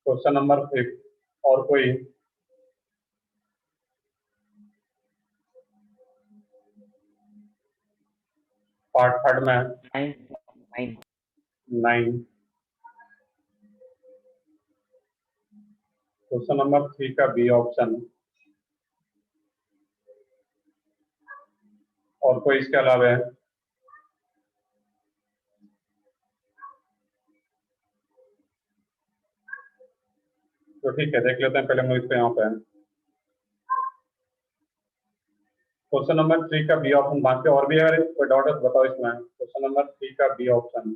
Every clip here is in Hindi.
क्वेश्चन नंबर 5 और कोई? पार्ट थर्ड में 9। क्वेश्चन नंबर 3 का बी ऑप्शन। और कोई इसके अलावा है? तो ठीक है, देख लेते हैं पहले हम इसको यहाँ पे। क्वेश्चन नंबर 3 का बी ऑप्शन। बाकी और भी है कोई डाउट है तो बताओ इसमें। क्वेश्चन नंबर 3 का बी ऑप्शन।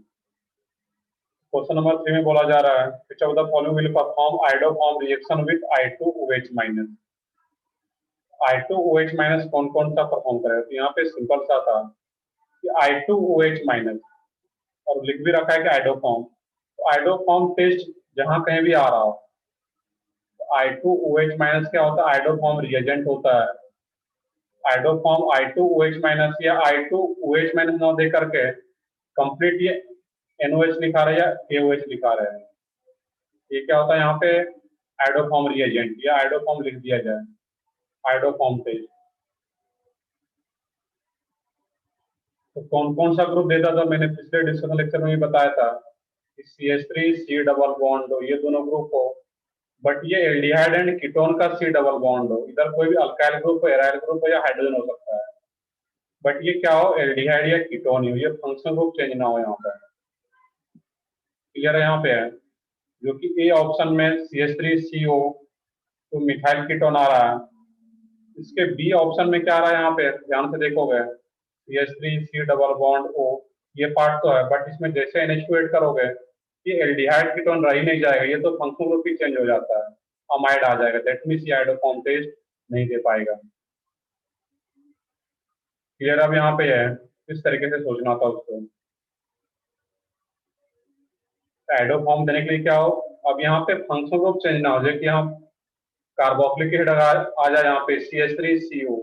क्वेश्चन नंबर 3 में बोला जा रहा है which of the following will perform iodoform reaction with I2OH minus। I2OH minus कौन कौन सा परफॉर्म करेगा? तो यहाँ पे सिंपल सा था कि I2OH माइनस, और लिख भी रखा है कि आइडोफॉर्म। तो आइडोफॉर्म टेस्ट जहां कहीं भी आ रहा हो, तो I2OH माइनस क्या होता है? आइडोफॉर्म रिएजेंट होता है। आइडोफॉर्म I2OH माइनस या I2OH माइनस ना दे करके कंप्लीट ये NOH लिखा रहा है या KOH लिखा रहा है, ये क्या होता है यहाँ पे? आइडोफॉर्म रिएजेंट या आइडोफॉर्म लिख दिया जाए, आइडोफॉर्म टेस्ट। तो कौन कौन सा ग्रुप देता था? मैंने पिछले डिस्कशन लेक्चर में भी बताया था कि CH3 C डबल बॉन्ड हो, ये दोनों ग्रुप हो, बट ये एल्डिहाइड एंड कीटोन का C डबल बॉन्ड हो। इधर कोई भी अल्काइल ग्रुप हो, एराइल ग्रुप हो या हाइड्रोजन हो सकता है, बट ये क्या हो? एल्डिहाइड या कीटोन ही हो, ये फंक्शनल ग्रुप चेंज ना हो यहाँ पे। क्लियर है यहाँ पे है? जो कि ए ऑप्शन में CH3CO तो मिथाइल कीटोन आ रहा है। इसके बी ऑप्शन में क्या आ रहा है यहाँ पे? ध्यान से देखोगे, CH3C डबल बॉन्ड O, ये पार्ट तो है, बट इसमें जैसे NH2 ऐड करोगे ये एल्डिहाइड कीटोन रह ही नहीं जाएगा, ये तो फंक्शनल ग्रुप ही चेंज हो जाता है, अमाइड आ जाएगा। दैट मींस ये आइडोफॉर्म टेस्ट नहीं दे पाएगा। क्लियर अब यहाँ पे है? किस तरीके से सोचना था उसको। आइडोफॉर्म देने के लिए क्या हो, अब यहाँ पे फंक्शनल ग्रुप चेंज ना हो जाए कि यहाँ कार्बोक्सिलिक एसिड आ जाए यहाँ पे CH3CO।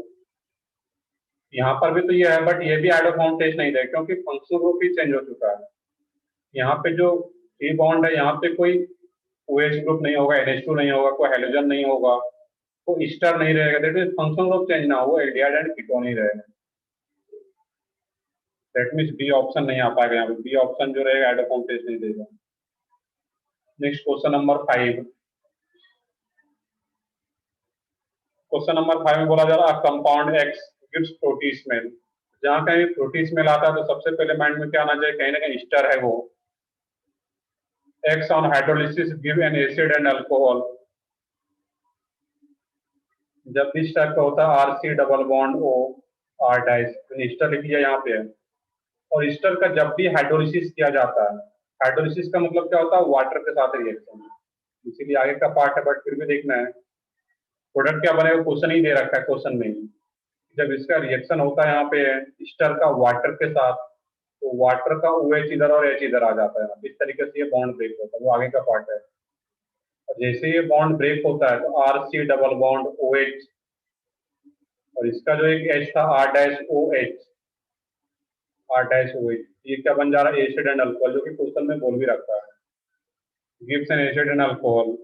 यहाँ पर भी तो ये है, बट ये भी आइडोफॉर्म टेस्ट नहीं दे क्योंकि फंक्शनल ग्रुप ही चेंज हो चुका है। यहाँ पे जो C बॉन्ड है यहाँ पे कोई OH ग्रुप नहीं होगा, NH2 नहीं होगा, कोई हाइड्रोजन नहीं होगा, कोई ईस्टर नहीं रहेगा। That means functional group change ना हो, एल्डिहाइड एंड कीटोन ही रहेगा। दैट मींस बी ऑप्शन नहीं आ पाएगा यहाँ पे। बी ऑप्शन जो रहेगा आइडोफॉर्म टेस्ट नहीं देगा। Next question number 5। Question number 5 में बोला जा रहा है compound X gives Frooti smell. जहां कहीं फ्रूटी स्मेल आता है तो सबसे पहले माइंड में क्या आना चाहिए? कहीं ना कहीं ईस्टर है वो। X on hydrolysis give an acid and alcohol। जब भी इस टाइप का होता है RC double bond O R dice, तो ईस्टर लिख लिया यहाँ पे है। और ईस्टर का जब भी हाइड्रोलिसिस किया जाता है, हाइड्रोलिसिस का मतलब क्या होता है? वाटर के साथ रिएक्शन, इसीलिए आगे का पार्ट है, बट फिर भी देखना है प्रोडक्ट क्या बनेगा। क्वेश्चन ही दे रखा है क्वेश्चन में ही। जब इसका रिएक्शन होता है यहाँ पे ईस्टर का वाटर के साथ, तो वाटर का OH इधर और H इधर आ जाता है। इस तरीके से ये बॉन्ड ब्रेक होता है, वो आगे का पार्ट है। और जैसे ये बॉन्ड ब्रेक होता है तो RC डबल बॉन्ड OH, और इसका जो एक H था R dash OH, R dash OH, ये क्या बन जा रहा है? एसिड एंड अल्कोहल, जो कि क्वेश्चन में बोल भी रखा है, gives an acid and alcohol.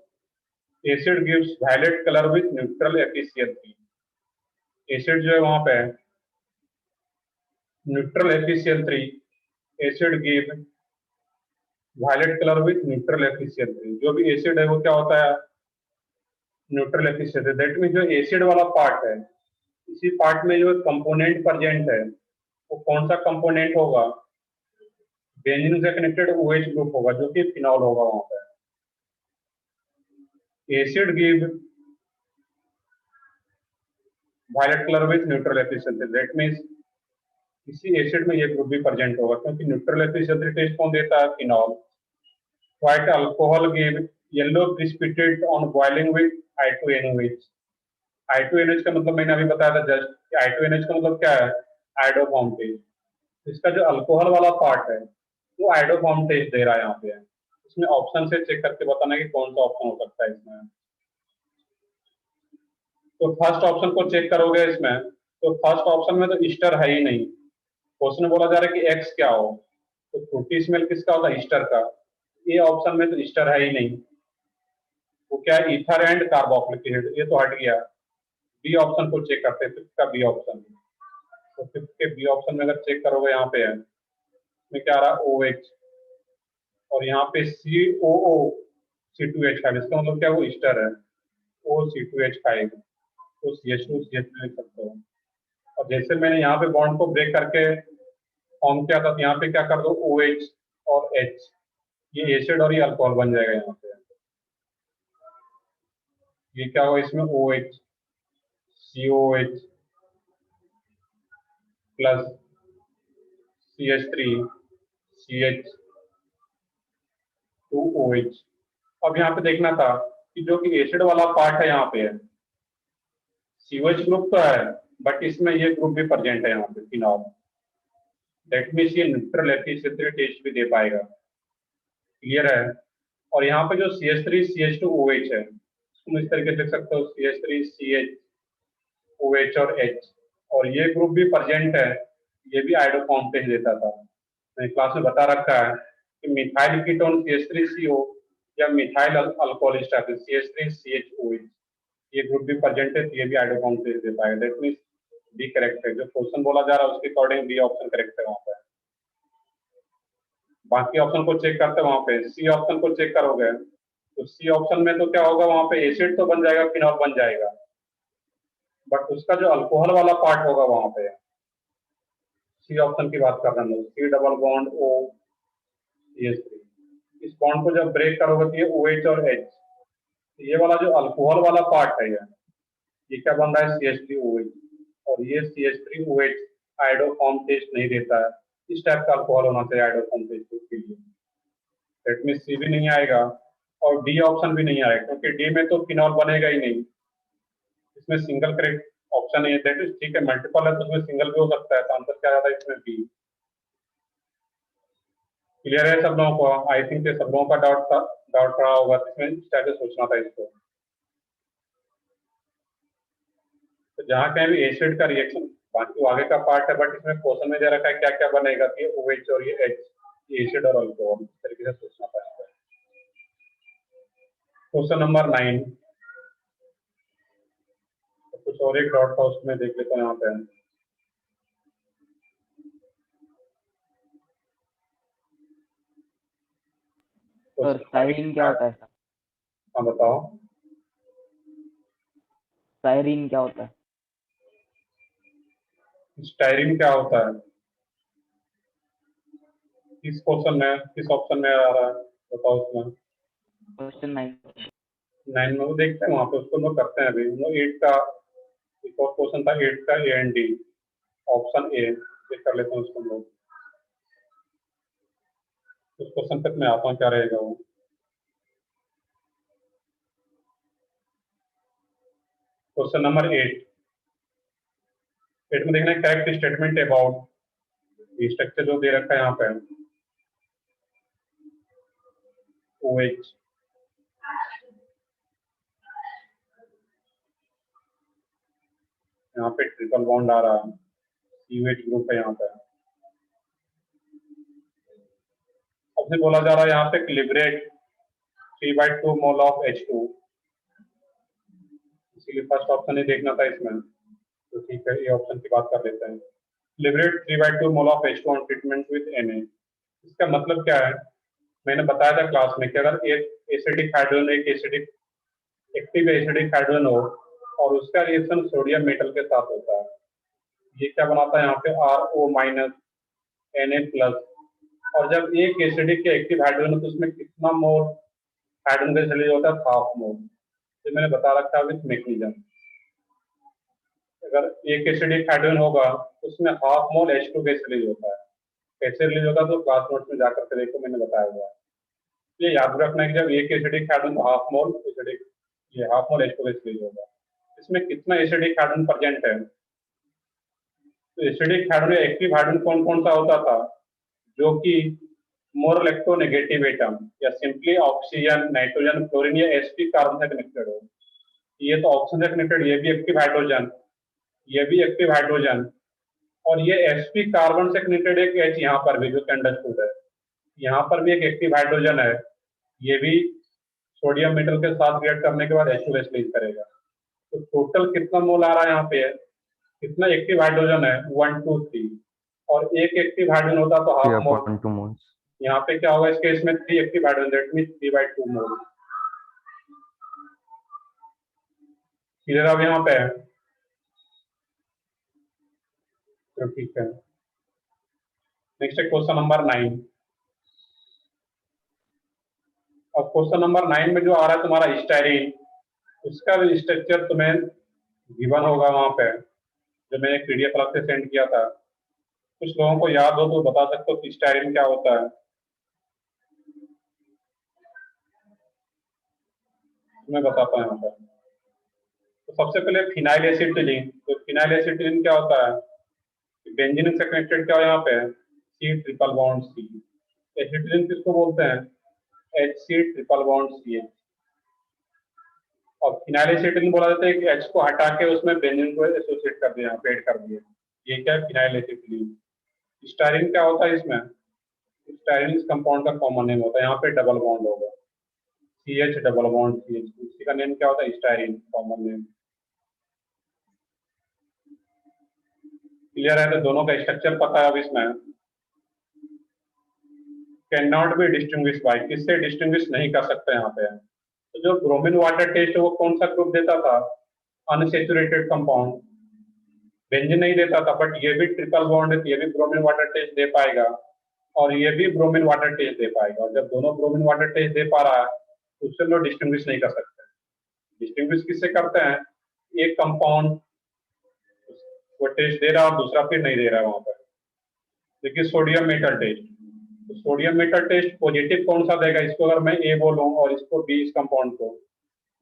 Acid gives violet colour with neutral efficiency. Acid जो है वहां पे neutral efficiency, acid give violet colour with neutral efficiency. जो भी एसिड है वो क्या होता है? Neutral efficiency. दैट मीन जो एसिड वाला पार्ट है, इसी पार्ट में जो कंपोनेंट प्रेजेंट है वो कौन सा कंपोनेंट होगा? बेंजीन से कनेक्टेड OH ग्रुप होगा, जो कि फिनॉल होगा वहां पे। Acid give violet colour with neutral efficiency. That means इसी एसिड में ये ग्रुप भी प्रेजेंट होगा, क्योंकि न्यूट्रल एफिशिएंसी टेस्ट कौन देता है? Phenol. White alcohol give yellow precipitate on boiling with I2NOH। I2NH का मतलब मैंने अभी बताया था जस्ट कि I2NH का मतलब क्या है? Iodoform test. इसका जो अल्कोहल वाला पार्ट है वो आइडोफॉर्म टेस्ट दे रहा है यहाँ पे। इसमें ऑप्शन से चेक करके बताना कि कौन सा ऑप्शन हो सकता है इसमें। तो फर्स्ट ऑप्शन को चेक करोगे इसमें, तो फर्स्ट ऑप्शन में तो ईस्टर है ही नहीं। क्वेश्चन बोला जा रहा है कि एक्स क्या हो, तो फ्रूटी स्मेल किसका होता है? ईस्टर का। ये ऑप्शन में तो ईस्टर है ही नहीं। वो क्या है, ईथर एंड कार्बोक्सिलिक एसिड, ये तो हट गया। बी ऑप्शन को चेक करते हैं, फिफ्थ का बी ऑप्शन। तो फिफ्थ के बी ऑप्शन में अगर चेक करोगे यहाँ पे है, इसमें क्या आ रहा है, OH, और यहाँ पे COO C2H है, इसका मतलब क्या, वो ईस्टर है, वो C2H खाएगा, तो CH2 CH2 लिख सकते हो। और जैसे मैंने यहाँ पे बॉन्ड को ब्रेक करके फॉर्म किया था, तो यहाँ पे क्या कर दो, OH और H, ये एसिड और ये अल्कोहल बन जाएगा यहाँ पे। ये क्या होगा, इसमें OH COH plus CH3 CH2OH। अब यहाँ पे देखना था कि जो कि एसिड वाला पार्ट है यहाँ पे है, COH ग्रुप तो है, बट इसमें ये ग्रुप भी प्रेजेंट है यहाँ पे, फिनॉल। दैट मीन्स ये न्यूट्रल है, इसलिए टेस्ट भी दे पाएगा। क्लियर है। और यहाँ पे जो CH3 CH2OH है, तुम इस तरीके से लिख सकते हो, CH3 CHOH और H, और ये ग्रुप भी प्रेजेंट है, ये भी आइडो फॉर्म पे ही देता था। मैंने क्लास में बता रखा है कि मिथाइल कीटोन CH3CO या मिथाइल अल्कोहल एस्टर CH3CHOH, ये ग्रुप भी प्रेजेंट है, तो ये भी आइडो फॉर्म पे दे पाएगा। दैट मीन्स बी करेक्ट है, जो क्वेश्चन बोला जा रहा है उसके अकॉर्डिंग बी ऑप्शन करेक्ट है वहाँ पे। बाकी ऑप्शन को चेक करते हैं, वहाँ पे सी ऑप्शन को चेक करोगे तो सी ऑप्शन में तो क्या होगा, वहाँ पे एसिड तो बन जाएगा, फिनॉल बन जाएगा, बट उसका जो अल्कोहल वाला पार्ट होगा वहाँ पे, सी ऑप्शन की बात कर रहे हैं, C double bond O CH3, इस बॉन्ड को जब ब्रेक करोगे तो ये OH और H, ये वाला जो अल्कोहल वाला पार्ट है ये क्या बन रहा है, CH3OH, और ये CH3OH आइडो फॉर्म टेस्ट नहीं देता है। इस टाइप का अल्कोहल होना चाहिए आइडो फॉर्म टेस्ट के लिए। दैट मीन्स सी भी नहीं आएगा और डी ऑप्शन भी नहीं आएगा, क्योंकि डी में तो फिनॉल बनेगा ही नहीं, इसमें सिंगल करेक्ट ऑप्शन है। दैट इज ठीक है, मल्टीपल है तो उसमें सिंगल भी हो सकता है, तो आंसर क्या आता है इसमें बी। क्लियर है सब लोगों को? आई थिंक सब लोगों का डाउट रहा होगा, इसमें इस टाइप से सोचना था इसको। तो जहाँ कहीं भी एसिड का रिएक्शन, बाकी वो आगे का पार्ट है, बट इसमें क्वेश्चन में दे रखा है क्या क्या बनेगा, ये OH और ये H, ये एसिड और अल्कोहल, इस तरीके से सोचना था। क्वेश्चन नंबर 9, तो कुछ और एक डॉट था उसमें देख लेते हैं यहाँ पे। सर साइरिन क्या होता है? हाँ बताओ, साइरिन क्या होता है? स्टायरीन क्या होता है? किस क्वेश्चन में, किस ऑप्शन में आ रहा है, बताओ उसमें। क्वेश्चन 9 9 में वो देखते हैं, वहाँ पे उसको लोग करते हैं अभी। हम लोग 8 का एक और क्वेश्चन था, 8 का A and D, option A check कर लेते हैं उसको हम लोग। उस क्वेश्चन तक मैं आता हूँ, क्या रहेगा वो। क्वेश्चन नंबर 8 में देखना है करेक्ट स्टेटमेंट अबाउट स्ट्रक्चर जो दे रखा है यहाँ पे, OH, यहाँ पे ट्रिपल बॉन्ड आ रहा है, COH ग्रुप है यहाँ पे। अब से बोला जा रहा है यहाँ पे लिबरेट 3/2 मोल ऑफ H2, इसीलिए फर्स्ट ऑप्शन ही देखना था इसमें, तो ठीक है, ये ऑप्शन की बात कर लेते हैं। Liberate 3/2 mole of H2 on treatment with Na। इसका मतलब क्या है, मैंने बताया था क्लास में कि अगर एक एसिडिक हाइड्रोजन, एक एसिडिक एक्टिव एसिडिक हाइड्रोजन हो और उसका रिएक्शन सोडियम मेटल के साथ होता है, ये क्या बनाता है यहाँ पे RO माइनस Na+, और जब एक एसिडिक के एक्टिव हाइड्रोजन तो उसमें कितना मोल हाइड्रोजन गैस रिलीज होता है, हाफ मोल। तो मैंने बता रखा है विथ मैग्नीशियम, अगर एक एसिडिक हाइड्रोजन होगा तो उसमें half mole H2 gas release होता है। कैसे रिलीज होता है तो क्लास नोट्स में जाकर के देखो, मैंने बताया हुआ है। ये याद रखना है कि जब एक acidic hydrogen half mole acidic, ये half mole H2 gas release होगा। इसमें कितना एसिडिक हाइड्रोजन प्रेजेंट है, तो एसिडिक हाइड्रोजन एक्टिव हाइड्रोजन कौन कौन सा होता था, जो कि मोर इलेक्ट्रोनेगेटिव एटम या सिंपली ऑक्सीजन, नाइट्रोजन, क्लोरीन या sp कार्बन से कनेक्टेड हो। ये तो ऑक्सीजन से कनेक्टेड, ये भी एक्टिव हाइड्रोजन, ये भी एक्टिव हाइड्रोजन, और ये sp कार्बन से कनेक्टेड एक H यहाँ पर भी जो अंडरस्टूड है, यहाँ पर भी एक एक्टिव हाइड्रोजन है, ये भी सोडियम मेटल के साथ रिएक्ट करने के बाद H2 रिलीज करेगा। तो टोटल कितना मोल आ रहा है यहाँ पे, कितना एक्टिव हाइड्रोजन है, 1 2 3, और एक एक्टिव हाइड्रोजन होता तो हाफ मोल। 3.2 मोल्स। यहाँ पे क्या होगा इस केस में, 3 active hydrogen, that mean 3/2 mole. Clear अब यहाँ पे, तो ठीक है। नेक्स्ट है क्वेश्चन नंबर 9। अब क्वेश्चन नंबर 9 में जो आ रहा है तुम्हारा स्टाइरिन, उसका भी स्ट्रक्चर तुम्हें गिवन होगा वहां पे, जो मैंने पीडीएफ अलग से सेंड किया था। कुछ लोगों को याद हो तो बता सकते हो कि स्टाइरिन क्या होता है। मैं बताता हूँ यहाँ पर। तो सबसे पहले फिनाइल एसिटिलीन। तो फिनाइल एसिटिलीन क्या होता है, बेंजीन से कनेक्टेड क्या हो यहाँ पे, C triple bond C। Acetylene किसको बोलते हैं, HC ट्रिपल बॉन्ड CH। और फिनाइल एसिटिलीन बोला जाता है कि H को हटा के उसमें बेंजीन को एसोसिएट कर दिया, पेड कर दिया, ये क्या है, फिनाइल एसिटिलीन। स्टाइरिन क्या होता है इसमें, स्टाइरिन इस कंपाउंड का कॉमन नेम होता है, यहाँ पे डबल बॉन्ड होगा, CH डबल बॉन्ड CH, इसी का नेम क्या होता है, स्टाइरिन कॉमन नेम। क्लियर है, तो दोनों का स्ट्रक्चर पता है। अब इसमें can not be distinguish by, किससे डिस्टिंग्विश नहीं कर सकते यहाँ पे। तो जो ब्रोमीन वाटर टेस्ट है वो कौन सा ग्रुप देता था, अनसेचुरेटेड कंपाउंड, बेंजीन नहीं देता था, बट ये भी ट्रिपल बॉन्ड है, ये भी ब्रोमीन वाटर टेस्ट दे पाएगा और ये भी ब्रोमीन वाटर टेस्ट दे पाएगा। और जब दोनों ब्रोमीन वाटर टेस्ट दे पा रहा है तो उससे लोग डिस्टिंग्विश नहीं कर सकते। डिस्टिंग्विश किससे करते हैं, एक कंपाउंड वो टेस्ट दे रहा है और दूसरा फिर नहीं दे रहा है वहां पर। देखिए सोडियम मेटल टेस्ट, तो सोडियम मेटल टेस्ट पॉजिटिव कौन सा देगा, इसको अगर मैं ए बोलूं और इसको बी, इस कंपाउंड को,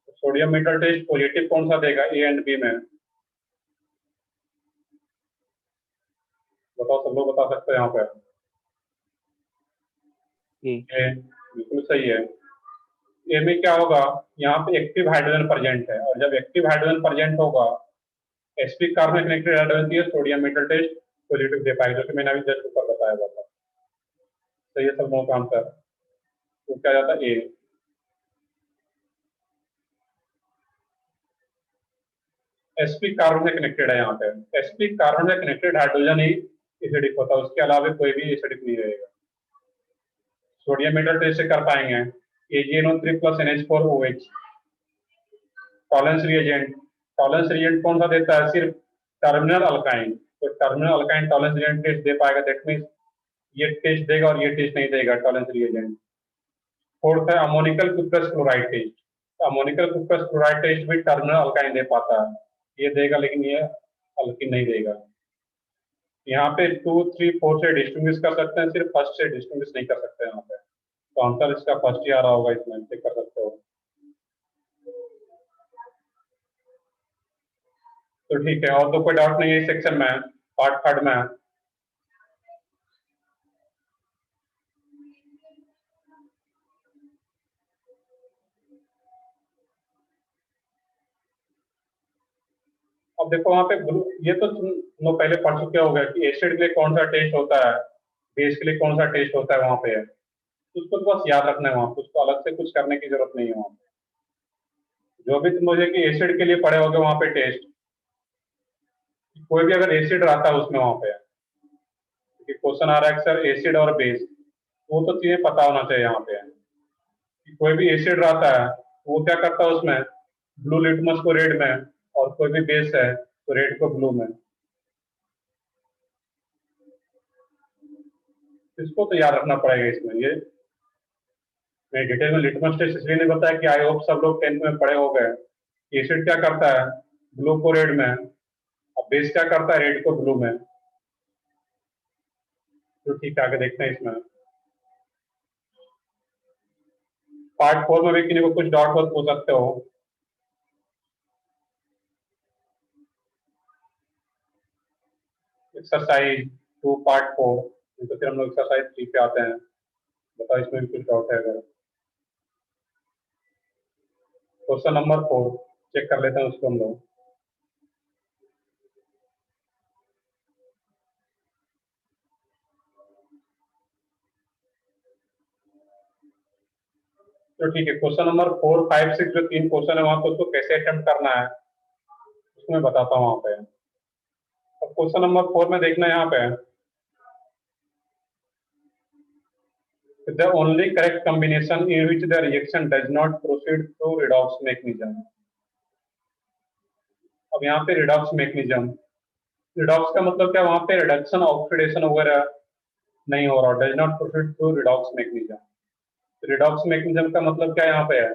तो सोडियम मेटल टेस्ट पॉजिटिव कौन सा देगा, ए एंड बी में, बताओ, सब लोग बता सकते हैं यहाँ पे। ए बिल्कुल सही है। ए में क्या होगा, यहाँ पे एक्टिव हाइड्रोजन प्रेजेंट है, और जब एक्टिव हाइड्रोजन प्रेजेंट होगा, sp कार्बन कनेक्टेड हाइड्रोजन की सोडियम मेटल टेस्ट पॉजिटिव दे पाएगा, जो कि मैंने अभी जस्ट ऊपर बताया था। सही है सब लोगों का आंसर। तो क्या जाता है, ए। sp कार्बन से कनेक्टेड है, यहाँ पे sp कार्बन से कनेक्टेड हाइड्रोजन ही एसिडिक होता है, उसके अलावा कोई भी एसिडिक नहीं रहेगा। सोडियम मेटल टेस्ट से कर पाएंगे, AgNO3 plus NH4OH। Tollens reagent, Tollens reagent कौन सा देता है, सिर्फ टर्मिनल अल्काइन। तो terminal alkyne Tollens reagent test दे पाएगा, दैट मीन्स ये टेस्ट देगा और ये टेस्ट नहीं देगा, टॉलेंस रिएजेंट। फोर्थ है ammoniacal cuprous chloride test. Ammoniacal cuprous chloride test भी टर्मिनल अल्काइन दे पाता है, ये देगा लेकिन ये अल्किन नहीं देगा। यहाँ पे 2 3 4 से डिस्टिंग्विश कर सकते हैं, सिर्फ फर्स्ट से डिस्टिंग्विश नहीं कर सकते यहाँ पे। तो आंसर इसका फर्स्ट ही आ रहा होगा, इसमें चेक कर सकते हो। तो ठीक है, और तो कोई डाउट नहीं है इस सेक्शन में, पार्ट थर्ड में। अब देखो वहां पे ये तो तुम लोग पहले पढ़ चुके हो गए कि एसिड के लिए कौन सा टेस्ट होता है, बेस के लिए कौन सा टेस्ट होता है वहां पे। तो उसको तो बस याद रखना है, वहां कुछ तो अलग से कुछ करने की जरूरत नहीं है वहां पे। जो भी तुम मुझे कि एसिड के लिए पढ़े होगे वहां पे टेस्ट, कोई भी अगर एसिड रहता है उसमें वहां पे, क्योंकि क्वेश्चन आ रहा है सर एसिड और बेस, वो तो चीजें पता होना चाहिए यहाँ पे। कि कोई भी एसिड रहता है वो क्या करता है उसमें, ब्लू लिटमस को रेड में, और कोई भी बेस है तो रेड को ब्लू में। इसको तो याद रखना पड़ेगा इसमें। ये मैं डिटेल में लिटमस टेस्ट इसलिए नहीं बताया कि आई होप सब लोग 10th में पढ़े हो गए। एसिड क्या करता है, ब्लू को रेड में, और बेस क्या करता है, रेड को ब्लू में। तो ठीक है, आगे देखते हैं इसमें। पार्ट 4 में भी किसी को कुछ डाउट हो तो पूछ सकते हो। एक्सरसाइज 2 पार्ट 4, तो फिर हम लोग एक्सरसाइज 3 पे आते हैं। बताओ इसमें भी कुछ डाउट है अगर। क्वेश्चन नंबर 4 चेक कर लेते हैं उसको हम लोग। तो ठीक है, क्वेश्चन नंबर 4, 5, 6 जो 3 क्वेश्चन है वहां पे उसको कैसे अटेम्प्ट करना है उसको मैं बताता हूँ वहां पे। अब क्वेश्चन नंबर 4 में देखना है यहाँ पे, the only correct combination in which the reaction does not proceed through redox mechanism। अब यहाँ पे redox mechanism, redox का मतलब क्या, वहां पे रिडक्शन ऑक्सीडेशन वगैरह नहीं हो रहा, does not proceed through redox mechanism। redox mechanism का मतलब क्या यहाँ पे है,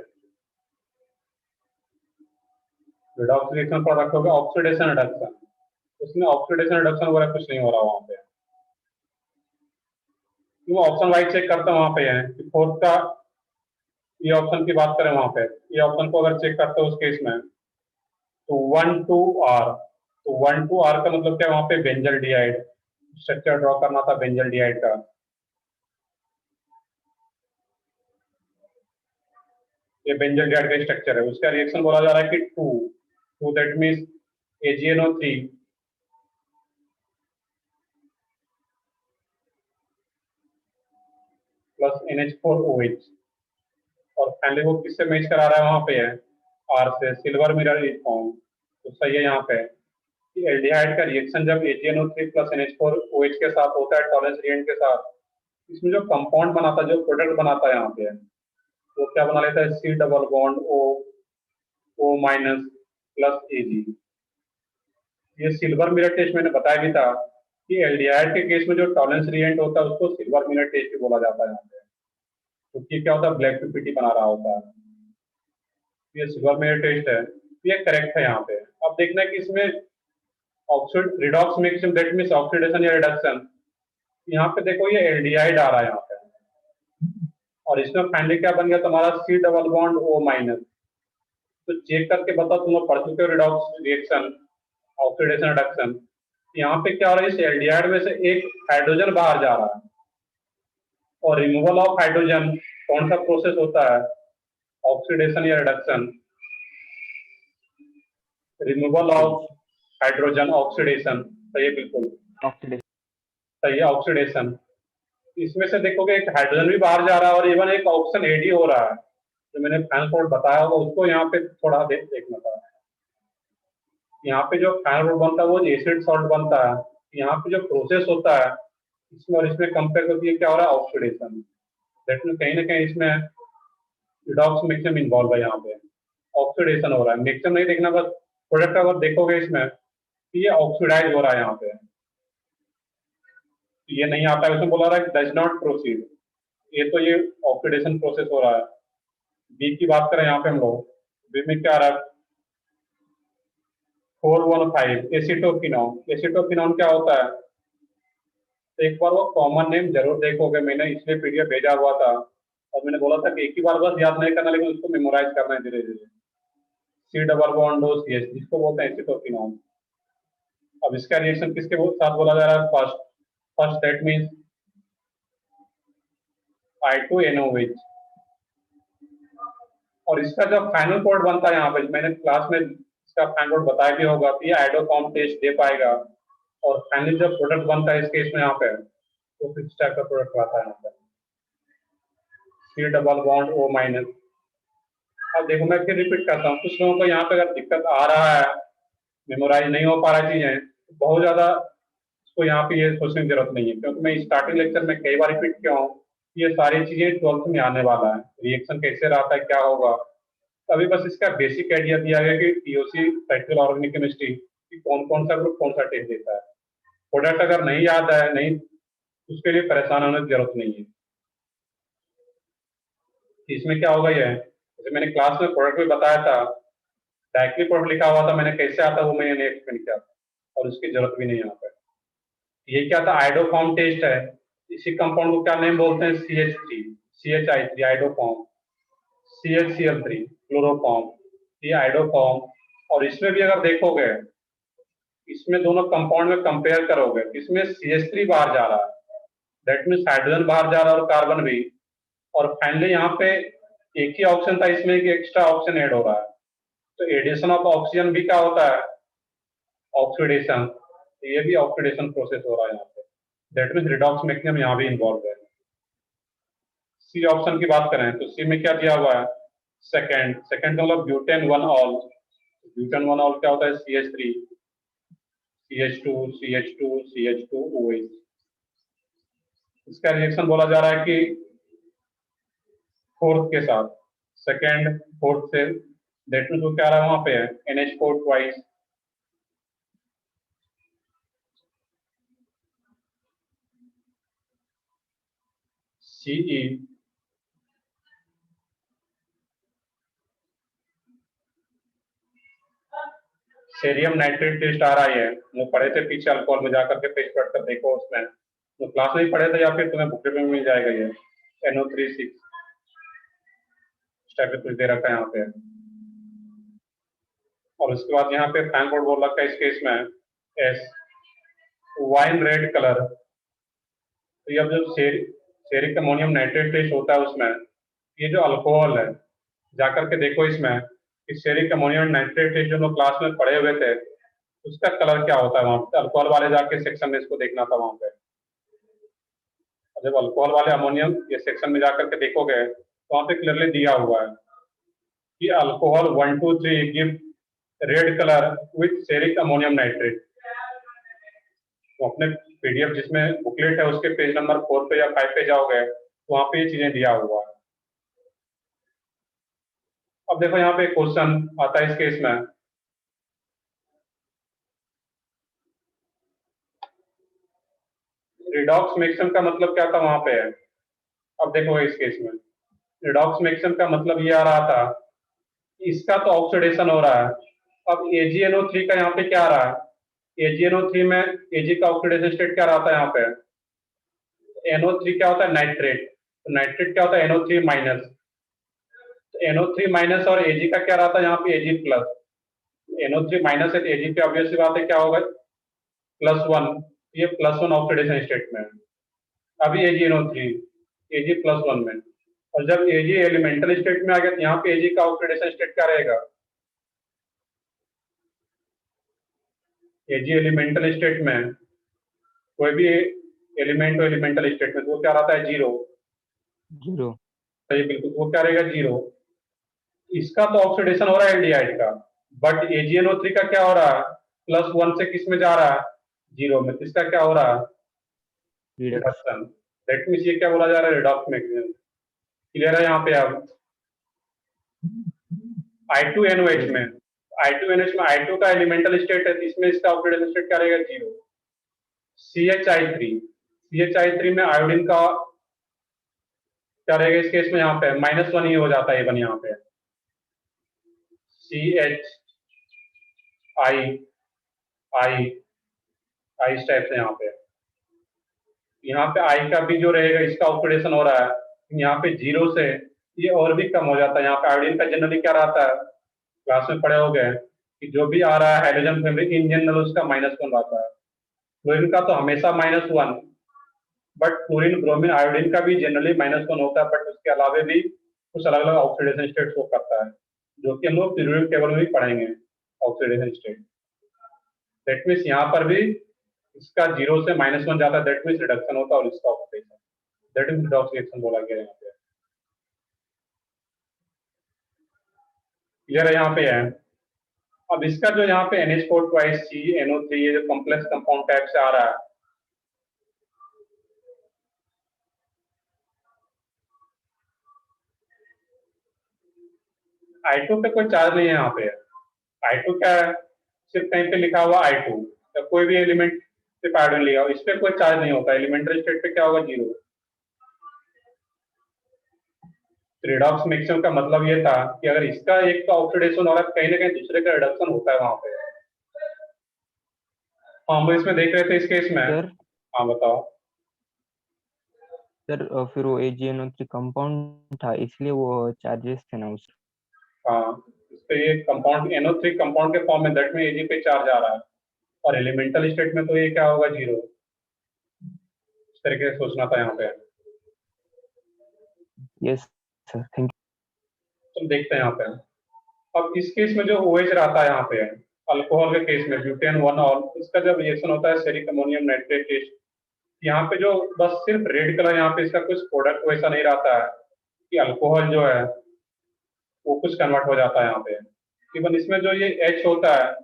redox reaction प्रोडक्ट हो गया ऑक्सीडेशन रिडक्शन, उसमें ऑक्सीडेशन रिडक्शन वगैरह कुछ नहीं हो रहा वहां पे। तो ऑप्शन वाइज चेक करते हैं वहां पे है कि फोर्थ का ये ऑप्शन की बात करें वहां पे, ये ऑप्शन को अगर चेक करते हो उस केस में तो 1,2R, तो 1,2R का मतलब क्या, वहां पे बेंजल डिहाइड स्ट्रक्चर ड्रॉ करना था बेंजल डिहाइड का। ये बेंजल डिहाइड का स्ट्रक्चर है, उसका रिएक्शन बोला जा रहा है कि 2 that means AgNO3 plus NH4OH, और फाइनली वो किससे मैच करा रहा है वहां पे है R से, सिल्वर मिरर इज फॉर्म। तो सही है यहाँ पे कि एल्डिहाइड का रिएक्शन जब AgNO3 प्लस NH4OH के साथ होता है टॉलेंस रिएजेंट के साथ, इसमें जो कंपाउंड बनाता है, जो प्रोडक्ट बनाता है यहाँ पे, वो क्या बना लेता है, C double bond O minus plus Ag। ये सिल्वर मिरर टेस्ट मैंने बताया भी था कि एल्डिहाइड के केस में जो टॉलेंस रिएजेंट होता है उसको सिल्वर मिरर टेस्ट भी बोला जाता है यहाँ पे, क्योंकि क्या होता है, ब्लैक पीपीटी बना रहा होता है। ये सिल्वर मिरर टेस्ट है, ये करेक्ट है यहाँ पे। अब देखना है कि इसमें oxide redox mechanism that means oxidation या रिडक्शन, यहाँ पे देखो ये एल्डिहाइड आ रहा है यहाँ पे, और इसमें फाइनली क्या बन गया तुम्हारा, C double bond O minus. तो चेक करके बताओ, तुम लोग पढ़ चुके हो रिडॉक्स रिएक्शन ऑक्सीडेशन रिडक्शन, यहाँ पे क्या हो रहा है, इस एल्डिहाइड में से एक हाइड्रोजन बाहर जा रहा है, और रिमूवल ऑफ हाइड्रोजन कौन सा प्रोसेस होता है, ऑक्सीडेशन या reduction, removal of hydrogen oxidation. सही है, बिल्कुल ऑक्सीडेशन। सही है, ऑक्सीडेशन। इसमें से देखोगे एक हाइड्रोजन भी बाहर जा रहा है और इवन एक ऑक्सीजन एड ही हो रहा है, जो मैंने फाइनल सॉल्ट बताया होगा उसको यहाँ पे थोड़ा देखना था। यहाँ पे जो फाइनल सॉल्ट बनता है वो एसिड सॉल्ट बनता है, यहाँ पे जो प्रोसेस होता है इसमें और इसमें कंपेयर करके क्या हो रहा है, ऑक्सीडेशन। दैट मींस कहीं ना कहीं इसमें रिडॉक्स मिक्सचर इन्वॉल्व है, यहाँ पे ऑक्सीडेशन हो रहा है। मिक्सचर नहीं देखना, बस प्रोडक्ट अगर देखोगे इसमें ये ऑक्सीडाइज हो रहा है यहाँ पे, ये नहीं आता है, इसमें बोला रहा है डज नॉट प्रोसीड, ये तो ये ऑक्सीडेशन प्रोसेस हो रहा है। बी की बात करें यहाँ पे हम लोग, बी में क्या आ रहा है, 415 एसिटोफिनॉन। एसिटोफिनॉन क्या होता है, तो एक बार वो कॉमन नेम जरूर देखोगे, मैंने इसलिए पीडीएफ भेजा हुआ था और मैंने बोला था कि एक ही बार बस याद नहीं करना, लेकिन उसको मेमोराइज करना है धीरे धीरे। C double bond O CH, जिसको बोलते हैं एसिटोफिनॉन। अब इसका रिएक्शन किसके साथ बोला जा रहा है, first, first that means I2NOH, और इसका जब फाइनल कोड बनता है यहाँ पे, मैंने क्लास में इसका फाइनल कोड बताया भी होगा कि आइडोकॉम टेस्ट दे पाएगा, और फाइनली जब प्रोडक्ट बनता है इस केस में यहाँ पे, तो किस टाइप का प्रोडक्ट आता है यहाँ पे, C double bond O minus. अब देखो मैं फिर रिपीट करता हूँ, कुछ लोगों को यहाँ पे अगर दिक्कत आ रहा है, मेमोराइज नहीं हो पा रहा चीजें, तो बहुत ज्यादा इसको यहाँ पे ये सोचने की जरूरत नहीं है, क्योंकि मैं स्टार्टिंग लेक्चर में कई बार रिपीट किया हूँ, ये सारी चीजें 12th में आने वाला है, रिएक्शन कैसे रहता है, क्या होगा। अभी बस इसका बेसिक आइडिया दिया गया कि टीओसी प्रैक्टिकल ऑर्गेनिक केमिस्ट्री की कौन कौन सा ग्रुप कौन सा टेस्ट देता है। प्रोडक्ट अगर नहीं याद है, नहीं, उसके लिए परेशान होने की जरूरत नहीं है। इसमें क्या होगा, ये जैसे मैंने क्लास में प्रोडक्ट में बताया था, डायरेक्टली प्रोडक्ट लिखा हुआ था, मैंने कैसे आता वो मैंने एक्सप्लेन किया था, और उसकी जरूरत भी नहीं यहाँ पे। ये क्या था, आइडोफॉर्म टेस्ट है, इसी कंपाउंड को क्या नेम बोलते हैं, CH3 CHI3 iodoform, CHCl3 chloroform, ये आइडोफॉर्म। और इसमें भी अगर देखोगे, इसमें दोनों कंपाउंड में कंपेयर करोगे, इसमें CH3 बाहर जा रहा है, दैट मीन्स हाइड्रोजन बाहर जा रहा है और कार्बन भी, और फाइनली यहाँ पे एक ही ऑक्सीजन था, इसमें एक एक्स्ट्रा ऑक्सीजन ऐड हो रहा है, तो एडिशन ऑफ ऑक्सीजन भी क्या होता है, ऑक्सीडेशन। तो ये भी ऑक्सीडेशन प्रोसेस हो रहा है यहाँ पे, दैट मीन्स रिडॉक्स मैकेनिज्म यहाँ भी इन्वॉल्व है। सी ऑप्शन की बात करें तो सी में क्या दिया हुआ है, सेकंड सेकंड मतलब butane one all. Butane one all क्या होता है, CH3 CH2 CH2 CH2 OH। इसका रिएक्शन बोला जा रहा है कि फोर्थ के साथ, सेकंड फोर्थ से, दैट मीन्स वो क्या रहा है वहां पे है NH4 twice. CE cerium nitrate test आ रहा है, वो पढ़े थे पीछे अल्कोहल में जाकर के पेज पढ़कर देखो, उसमें तो क्लास में ही पढ़े थे या फिर तुम्हें बुकलेट में मिल जाएगा ये NO36 इस टाइप से कुछ दे रखा है यहाँ पे। और उसके बाद यहाँ पे फैन कोड बोल रखा है इस केस में एस वाइन रेड कलर। तो ये अब जो सेरिक अमोनियम नाइट्रेट टेस्ट होता है उसमें ये जो अल्कोहल है, जाकर के देखो इसमें कि सेरिक अमोनियम नाइट्रेट टेस्ट जो लोग क्लास में पढ़े हुए थे उसका कलर क्या होता है, वहां पे अल्कोहल वाले जाके सेक्शन में इसको देखना था वहां पे। जब अल्कोहल वाले अमोनियम ये सेक्शन में जाकर के देखोगे तो वहां पे क्लियरली दिया हुआ है कि alcohol 1 2 3 give red colour with ceric ammonium nitrate. तो अपने PDF जिसमें बुकलेट है उसके पेज नंबर 4 पे या 5 पे जाओगे तो वहां पे ये चीजें दिया हुआ है। अब देखो यहाँ पे क्वेश्चन आता है इस केस में, रिडॉक्स मैक्सिमम का मतलब क्या था वहां पे है। अब देखो इस केस में रिडॉक्स मैक्सिमम का मतलब ये आ रहा था, इसका तो ऑक्सीडेशन हो रहा है। अब AgNO3 का यहाँ पे क्या आ रहा है, AgNO3 में Ag का ऑक्सीडेशन स्टेट क्या रहता है यहाँ पे, NO3 क्या होता है नाइट्रेट, तो नाइट्रेट क्या होता है NO3 माइनस। तो NO3 माइनस और Ag का क्या रहता है यहाँ पे Ag प्लस। NO3 माइनस है तो Ag पे ऑब्वियस सी बात है क्या होगा +1, ये +1 ऑक्सीडेशन स्टेट में। अभी AgNO3 Ag +1 में, और जब Ag एलिमेंटल स्टेट में आ गया तो यहाँ पे Ag का ऑक्सीडेशन स्टेट क्या रहेगा, Ag एलिमेंटल स्टेट में कोई भी एलिमेंट हो एलिमेंटल स्टेट में तो वो क्या रहता है 0। जीरो। सही बिल्कुल, वो क्या रहेगा 0। इसका तो ऑक्सीडेशन हो रहा है एल्डिहाइड का, बट AgNO3 का क्या हो रहा है, +1 से किस में जा रहा है 0 में, इसका क्या हो रहा है रिडक्शन। दैट मीन्स ये क्या बोला जा रहा है रिडॉक्स मैक्सिमम। क्लियर है यहाँ पे। अब I2NOH में I2NH में I2 का एलिमेंटल स्टेट है, इसमें इसका ऑक्सीडेशन स्टेट क्या रहेगा 0। CHI3 में आयोडीन का क्या रहेगा इस केस में, यहाँ पे -1 ही हो जाता है इवन यहाँ पे CHI इस टाइप से यहाँ पे I का भी जो रहेगा इसका ऑक्सीडेशन हो रहा है यहाँ पे 0 से ये और भी कम हो जाता है। यहाँ पे आयोडीन का जनरली क्या रहता है, क्लास में पढ़े हो गए कि जो भी आ रहा है हाइड्रोजन फैमिली इन जनरल उसका -1 रहता है। क्लोरीन का तो हमेशा -1, बट क्लोरीन ब्रोमीन आयोडीन का भी जनरली -1 होता है, बट उसके अलावा भी कुछ अलग अलग ऑक्सीडेशन स्टेट शो करता है जो कि हम लोग पीरियोडिक टेबल में भी पढ़ेंगे ऑक्सीडेशन स्टेट। दैट मीन्स यहाँ पर भी इसका 0 से -1 जाता है, दैट मीन्स रिडक्शन होता है, और इसका oxidation, that means redox reaction बोला गया यहाँ पे। क्लियर है यहाँ पे है। अब इसका जो यहाँ पे NH4 ट्वाइस CNO3 ये जो कॉम्प्लेक्स कंपाउंड टाइप से आ रहा है, I2 पे कोई चार्ज नहीं है यहाँ पे। I2 क्या है, सिर्फ कहीं पे लिखा हुआ I2 या कोई भी एलिमेंट सिर्फ आयोडीन लिखा हुआ, इस पे कोई चार्ज नहीं होता। एलिमेंटरी स्टेट पे क्या होगा 0। रिडॉक्स मैक्सिमम का मतलब ये था कि अगर इसका एक का ऑक्सीडेशन हो रहा है कहीं ना कहीं दूसरे का रिडक्शन होता है वहां पे। हम इसमें देख रहे थे इस केस में। सर हाँ बताओ। सर फिर वो AgNO3 कंपाउंड था इसलिए वो चार्जेस थे ना उस। हाँ, इस पे ये कंपाउंड NO3 कंपाउंड के फॉर्म में, दैट में Ag पे चार्ज आ रहा है, और एलिमेंटल स्टेट में तो ये क्या होगा 0। इस तरीके से सोचना था यहाँ पे। यस सर, थैंक तो देखते हैं यहाँ पे। अब इस केस में जो OH रहता है यहाँ पे अल्कोहल के केस में ब्यूटेन वन ऑल, इसका जब रिएक्शन होता है सेरिक अमोनियम नाइट्रेट टेस्ट, यहाँ पे जो बस सिर्फ रेड कलर यहाँ पे इसका कुछ प्रोडक्ट वैसा नहीं रहता है, कि अल्कोहल जो है वो कुछ कन्वर्ट हो जाता है यहाँ पे। इवन इसमें जो ये H होता है,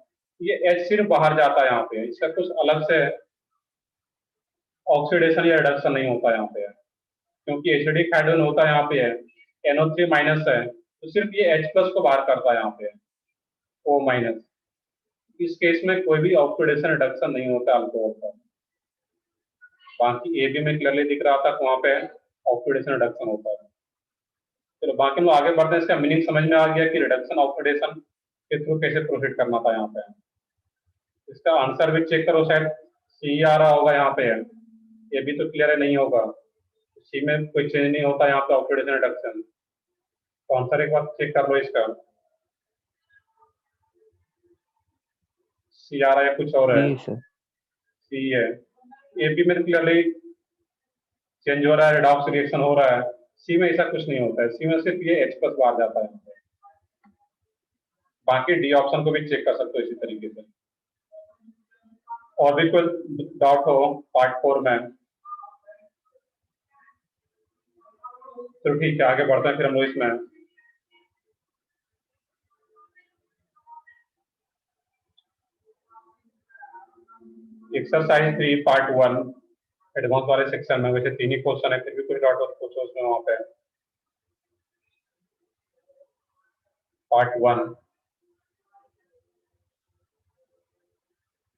ये H सिर्फ बाहर जाता है यहाँ पे, इसका कुछ अलग से ऑक्सीडेशन या रिडक्शन नहीं होता यहाँ पे, क्योंकि एसिडिक हाइड्रोजन होता है यहाँ पे है NO3 माइनस है, तो सिर्फ ये H प्लस को बाहर करता है यहाँ पे O माइनस। इस केस में कोई भी ऑक्सीडेशन रिडक्शन नहीं होता अल्कोहल का। बाकी AB में क्लियरली दिख रहा था कि वहाँ पे ऑक्सीडेशन रिडक्शन होता है। चलो बाकी हम आगे बढ़ते हैं, इसका मीनिंग समझ में आ गया कि रिडक्शन ऑक्सीडेशन के थ्रू कैसे प्रोसीड करना था यहाँ पे। इसका आंसर भी चेक करो, शायद सी आ रहा होगा यहाँ पे, ये भी तो क्लियर है नहीं होगा, सी में कोई चेंज नहीं होता यहाँ पे ऑक्सीडेशन रिडक्शन। तो आंसर एक बार चेक कर लो इसका, सी आ रहा है कुछ और है? जी सर। सी है। ए बी में क्लियरली चेंज हो रहा है, रिडॉक्स रिएक्शन हो रहा है, सी में ऐसा कुछ नहीं होता है, सी में सिर्फ ये H प्लस बाहर जाता है। बाकी डी ऑप्शन को भी चेक कर सकते हो इसी तरीके से। और भी कोई डाउट हो पार्ट 4 में तो ठीक है, आगे बढ़ते हैं फिर हम लोग इसमें। एक्सरसाइज 3 पार्ट 1 एडवांस वाले सेक्शन में, वैसे 3 ही क्वेश्चन है, फिर भी कोई डाउट हो पूछो उसमें वहां पे। पार्ट 1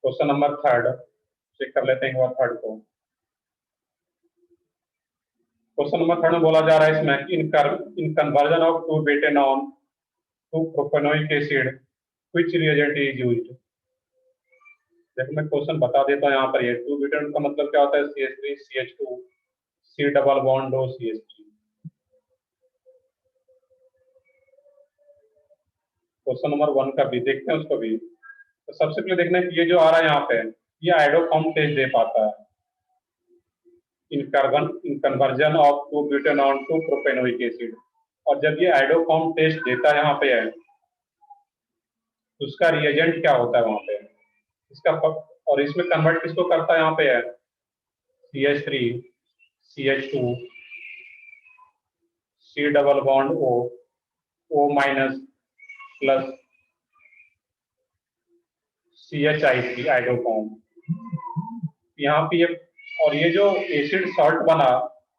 क्वेश्चन नंबर 3 चेक कर लेते हैं थर्ड को। क्वेश्चन नंबर 3 में बोला जा रहा है इसमें कि in conversion of 2 butanone to propanoic acid which reagent is used. देखो मैं क्वेश्चन बता देता हूँ यहाँ पर, ये 2 बुटानॉन का मतलब क्या होता है? CH3 CH2 C double bond O CH3। Question number 1 का भी देखते हैं उसको भी। तो सबसे पहले देखना है कि ये जो आ रहा है यहाँ पे, ये आइडोफॉर्म टेस्ट दे पाता है। In conversion of 2 butanone to propanoic acid, और जब ये आइडोफॉर्म टेस्ट देता है यहाँ पे है, तो उसका रिएजेंट क्या होता है वहां पे, इसका और इसमें कन्वर्ट किसको करता है यहाँ पे है? CH3 CH2 C double bond O minus plus CHI3 iodoform. यहाँ पे ये, और ये जो एसिड सॉल्ट बना,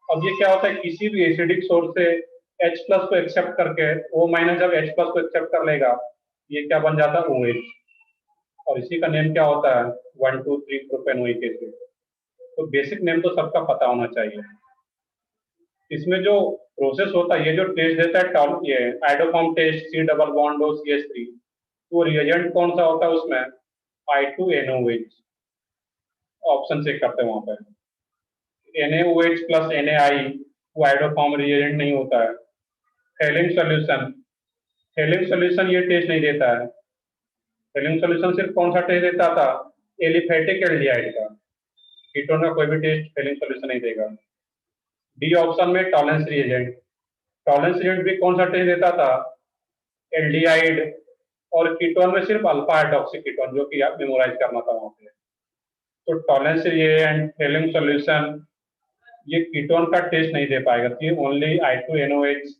अब ये क्या होता है, किसी भी एसिडिक सोर्स से H प्लस को एक्सेप्ट करके O माइनस जब H प्लस को एक्सेप्ट कर लेगा, ये क्या बन जाता है? OH, और इसी का नेम क्या होता है? 1,2,3 प्रोपेनोइक एसिड। तो बेसिक नेम तो सबका पता होना चाहिए। इसमें जो प्रोसेस होता है, ये जो टेस्ट देता है ये iodoform test C double bond O CH3, तो रिएजेंट कौन सा होता है उसमें? I2NOH। ऑप्शन चेक करते हैं वहां पर, NaOH प्लस NaI वो आइडोफॉर्म रिएजेंट नहीं होता है। हेलिंग सॉल्यूशन, हेलिंग सॉल्यूशन ये टेस्ट नहीं देता है। हेलिंग सॉल्यूशन सिर्फ कौन सा टेस्ट देता था? एलिफेटिक एल्डिहाइड का। कीटोन का कोई भी टेस्ट हेलिंग सॉल्यूशन नहीं देगा। डी ऑप्शन में टॉलेंस रिएजेंट, टॉलेंस रिएजेंट भी कौन सा टेस्ट देता था? एल्डिहाइड, और कीटोन में सिर्फ अल्फा हाइड्रोक्सी कीटोन, जो कि आप मेमोराइज करना था वहां पे। तो टॉलेंस रिएजेंट, हेलिंग सॉल्यूशन, ये कीटोन का टेस्ट नहीं दे पाएगा, तो ये ओनली I2NOH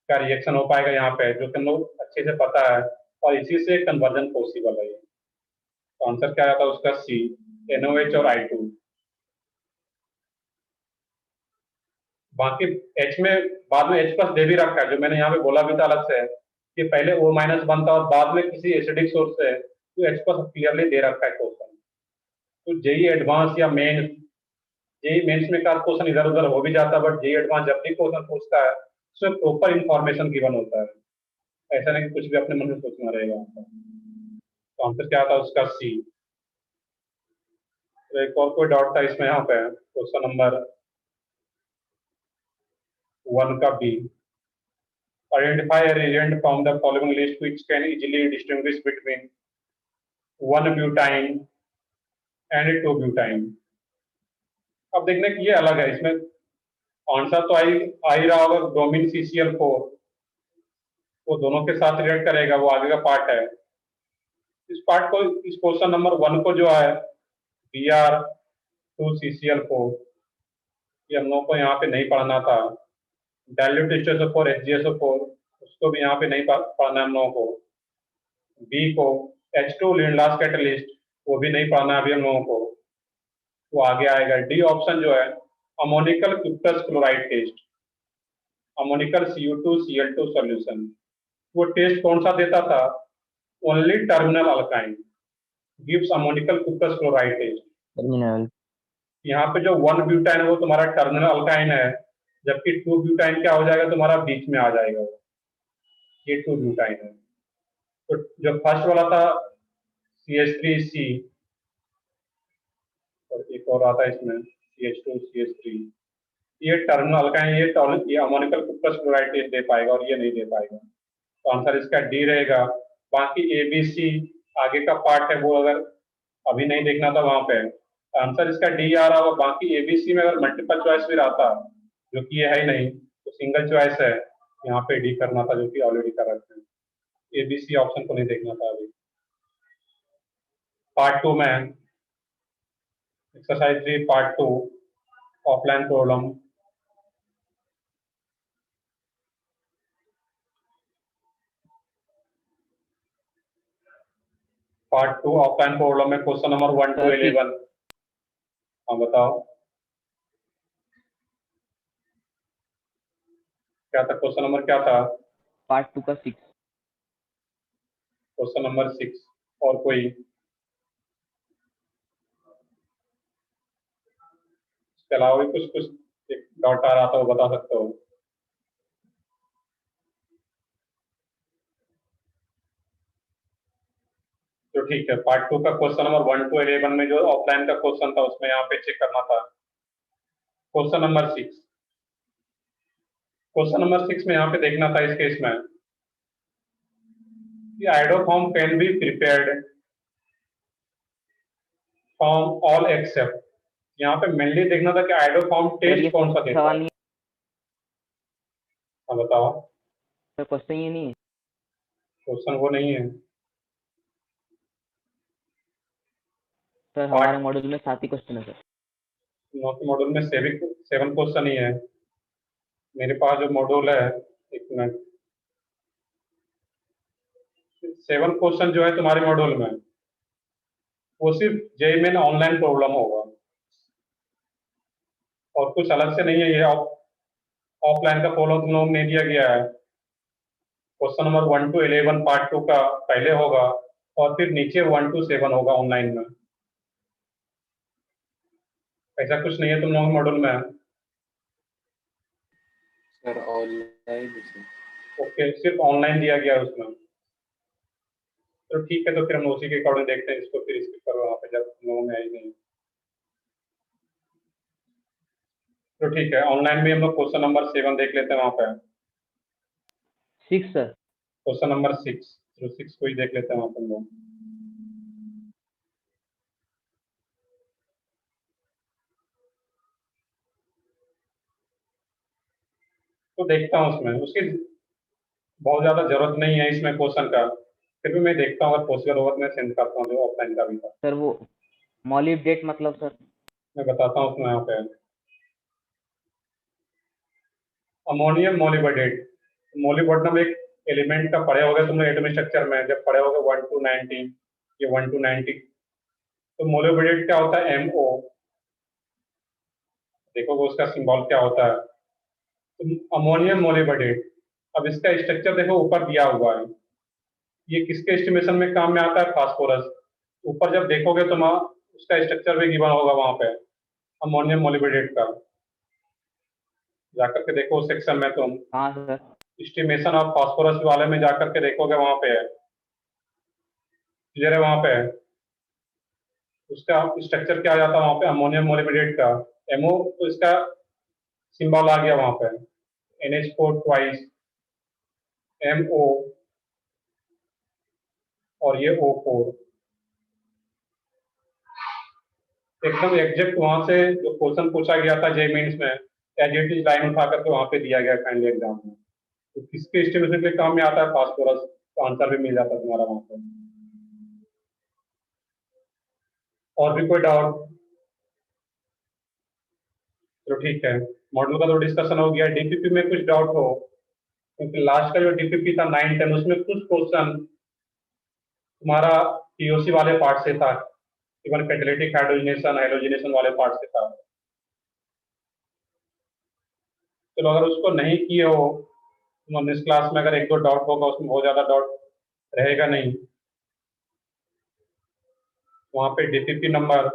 का रिएक्शन हो पाएगा यहाँ पे, जो कि हम लोग अच्छे से पता है, और इसी से कन्वर्जन पॉसिबल है। तो आंसर क्या आता है उसका? C, NOH और I2। बाकी H में बाद में H प्लस दे भी रखा है, जो मैंने यहाँ पे बोला भी था अलग से कि पहले O माइनस बनता और बाद में किसी एसिडिक सोर्स से तो H प्लस क्लियरली दे रखा है क्वेश्चन। तो जेई एडवांस या मेंस, जेई मेंस में का क्वेश्चन इधर उधर हो भी जाता है, बट जेई एडवांस जब भी क्वेश्चन पूछता है उसमें प्रॉपर इंफॉर्मेशन गिवन होता है, ऐसा नहीं कि कुछ भी अपने मन में सोचना रहेगा। तो आंसर क्या था उसका? C। तो एक और कोई डाउट था इसमें यहाँ पे, क्वेश्चन नंबर 1 का B, identify a reagent from the following list which can easily distinguish between 1 butane and 2 butane। अब देखने की ये अलग है, इसमें आंसर तो आ ही रहा होगा, ब्रोमीन CCl4 वो दोनों के साथ रिएक्ट करेगा, वो आगे का पार्ट है। इस पार्ट को, इस क्वेश्चन नंबर 1 को जो है Br2CCl4, ये हम लोग को यहाँ पे नहीं पढ़ना था, डाइल्यूट H2SO4 HgSO4 उसको भी यहाँ पे नहीं पढ़ना है हम लोगों को। बी को H2 लिंडलास कैटलिस्ट वो भी नहीं पढ़ना है अभी हम लोगों को, वो आगे आएगा। डी ऑप्शन जो है ammoniacal cuprous chloride test, ammoniacal Cu2Cl2 solution, वो टेस्ट कौन सा देता था? Only terminal alkyne gives ammoniacal cuprous chloride test. Terminal. यहाँ पे जो 1 ब्यूटाइन है वो तुम्हारा टर्मिनल अल्काइन है, जबकि 2 ब्यूटाइन क्या हो जाएगा तुम्हारा, बीच में आ जाएगा, ये 2 ब्यूटाइन है। तो जो फर्स्ट वाला था CH3C और एक और आता है इसमें CH2CH3, ये टर्मिनल अल्काइन, ये अमोनिकल क्यूप्टस क्लोराइड टेस्ट दे पाएगा और ये नहीं दे पाएगा। तो आंसर इसका डी रहेगा। बाकी ABC आगे का पार्ट है वो अगर अभी नहीं देखना था वहां पे, आंसर इसका डी आ रहा होगा। बाकी ABC में अगर मल्टीपल चॉइस भी रहता, जो कि ये है ही नहीं, तो सिंगल चॉइस है, यहाँ पे डी करना था, जो कि ऑलरेडी कर रखे हैं। ABC ऑप्शन को नहीं देखना था अभी। पार्ट 2 में exercise 3 part 2 offline problem. Part 2 offline problem में क्वेश्चन नंबर 1 to 11। हाँ बताओ क्या था क्वेश्चन नंबर, क्या था? पार्ट 2 का 6। Question number 6। और कोई इसके अलावा भी कुछ कुछ एक डाउट आ रहा था वो बता सकते हो? तो ठीक है, पार्ट 2 का क्वेश्चन नंबर 1 to 11 में जो ऑफलाइन का क्वेश्चन था उसमें यहाँ पे चेक करना था। क्वेश्चन नंबर 6, क्वेश्चन नंबर 6 में यहाँ पे देखना था इस केस में कि iodoform can be prepared from all except, यहाँ पे मेनली देखना था कि आइडोफॉर्म टेस्ट कौन सा देता है। हाँ बताओ। क्वेश्चन ये नहीं है, क्वेश्चन वो नहीं है सर हमारे मॉड्यूल में 7 ही क्वेश्चन है सर। नॉट मॉड्यूल में 7 क्वेश्चन ही है मेरे पास जो मॉड्यूल है। एक मिनट, 7 क्वेश्चन जो है तुम्हारे मॉड्यूल में वो सिर्फ जेईई मेन ऑनलाइन प्रॉब्लम होगा और कुछ अलग से नहीं है। ये ऑफलाइन का प्रॉब्लम तुम लोग ने दिया गया है। क्वेश्चन नंबर 1 to 11 पार्ट 2 का पहले होगा और फिर नीचे 1 to 7 होगा ऑनलाइन में। ऐसा कुछ नहीं है तुम लोग मॉड्यूल में। Sir online. ओके, सिर्फ ऑनलाइन दिया गया है उसमें। तो ठीक है, तो फिर हम उसी के अकॉर्डिंग देखते हैं इसको, फिर स्किप करो वहाँ पे जब तुम लोगों में आई नहीं। तो ठीक है, ऑनलाइन में हम लोग क्वेश्चन नंबर 7 देख लेते हैं वहाँ पे। 6 सर। क्वेश्चन नंबर 6, तो 6 को ही देख लेते हैं वहाँ पे हम लोग। तो देखता हूँ उसमें, उसकी बहुत ज्यादा जरूरत नहीं है इसमें क्वेश्चन का, फिर भी मैं देखता हूँ अगर पॉसिबल होगा तो मैं सेंड करता हूँ जो ऑफलाइन का भी था। सर वो मॉलिब्डेट मतलब सर? मैं बताता हूँ उसमें यहाँ पे अमोनियम मोलिबडेट। मोलिबडेनम एक एलिमेंट का पढ़े होगे तुम लोग एटॉमिक स्ट्रक्चर में, जब पढ़े होगे 1 to 90 ये 1 to 90। तो मोलिबडेट क्या होता है? MO, देखोगे उसका सिंबल क्या होता है, तो अमोनियम मोलिबडेट। अब इसका स्ट्रक्चर देखो ऊपर दिया हुआ है, ये किसके एस्टिमेशन में काम में आता है? फास्फोरस। ऊपर जब देखोगे तो वहाँ उसका स्ट्रक्चर भी गिवन होगा वहां पे अमोनियम मोलिबडेट का, जाकर के देखो सेक्शन में तुम हाँ सर। एस्टिमेशन ऑफ फास्फोरस वाले में जाकर के देखोगे वहां पे है, क्लियर है? वहां पे है उसका स्ट्रक्चर क्या आ जाता है वहां पे अमोनियम मोलिबडेट का MO, तो इसका सिंबल आ गया वहां पे NH4 ट्वाइस MO और ये O4। एकदम एग्जैक्ट वहां से जो क्वेश्चन पूछा गया था जेईई मेंस में एज इट इज लाइन उठा करके वहां पे दिया गया फाइनल एग्जाम में। तो किसके एस्टिमेशन के काम में आता है? फास्फोरस। तो आंसर भी मिल जाता है तुम्हारा वहां पे। और भी कोई डाउट? तो ठीक है, मॉडल का तो डिस्कशन हो गया। डीपीपी में कुछ डाउट हो, क्योंकि लास्ट का जो डीपीपी था 9-10 उसमें कुछ क्वेश्चन तुम्हारा पीओसी वाले पार्ट से था, इवन कैटालिटिक हाइड्रोजनेशन हाइड्रोजनेशन वाले पार्ट से था। चलो अगर उसको नहीं किए हो तो इस क्लास में अगर एक दो डाउट होगा, उसमें बहुत ज्यादा डाउट रहेगा नहीं। वहां पे डीपीपी नंबर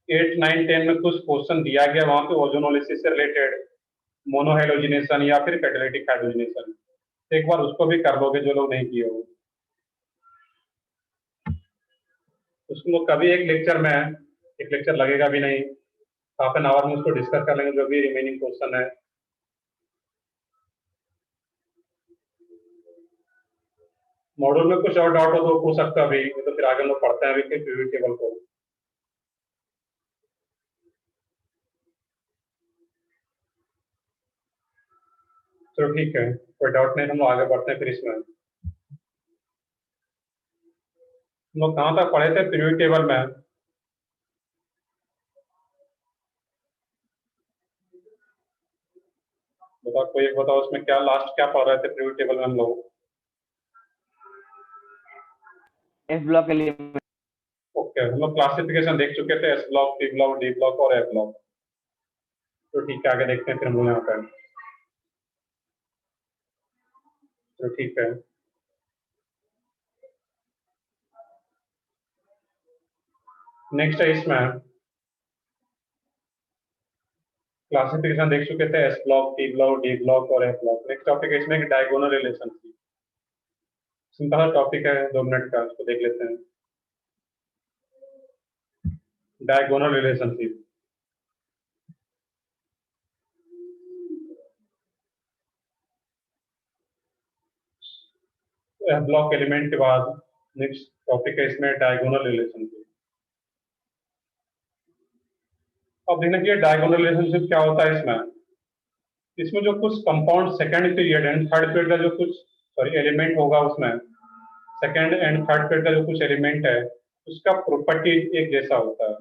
8, 9, 10 में कुछ क्वेश्चन दिया गया, वहां पे ओजोनोलिसिस से रिलेटेड, मोनोहाइड्रोजनेशन या फिर कैटालिटिक हाइड्रोजनेशन। एक बार उसको भी कर लोगे जो लोग नहीं किए हो। उसको कभी एक लेक्चर लगेगा भी नहीं, हाफ एन आवर में उसको डिस्कस कर लेंगे जो भी रिमेनिंग क्वेश्चन है। मॉड्यूल में कुछ और डाउट हो तो पूछ सकते हो अभी, तो फिर आगे हम लोग पढ़ते हैं अभी के पीवी टेबल को। चलो ठीक है, कोई डाउट नहीं, हम लोग आगे बढ़ते हैं फिर इसमें। हम लोग कहाँ तक पढ़े थे पीवी टेबल में? बताओ, कोई एक बताओ उसमें क्या लास्ट क्या पढ़ रहे थे पीवी टेबल में हम लोग? S block element. ओके, हम लोग क्लासिफिकेशन देख चुके थे, S block, P block, D block और ए ब्लॉक। तो ठीक है, आगे देखते हैं फिर हम लोग यहाँ पर। तो ठीक है, नेक्स्ट है इसमें क्लासिफिकेशन देख चुके थे, S block, P block, D block और ए ब्लॉक। नेक्स्ट टॉपिक है इसमें डायगोनल रिलेशनशिप। सिंपल सा टॉपिक है, 2 मिनट का, उसको देख लेते हैं। Diagonal relationship. ब्लॉक एलिमेंट के बाद नेक्स्ट टॉपिक है इसमें डायगोनल रिलेशनशिप। अब देखना चाहिए डायगोनल रिलेशनशिप क्या होता है इसमें। इसमें जो कुछ compound second period and third period का जो कुछ एलिमेंट होगा, उसमें सेकंड एंड थर्ड पीरियड का जो कुछ एलिमेंट है उसका प्रॉपर्टी एक जैसा होता है।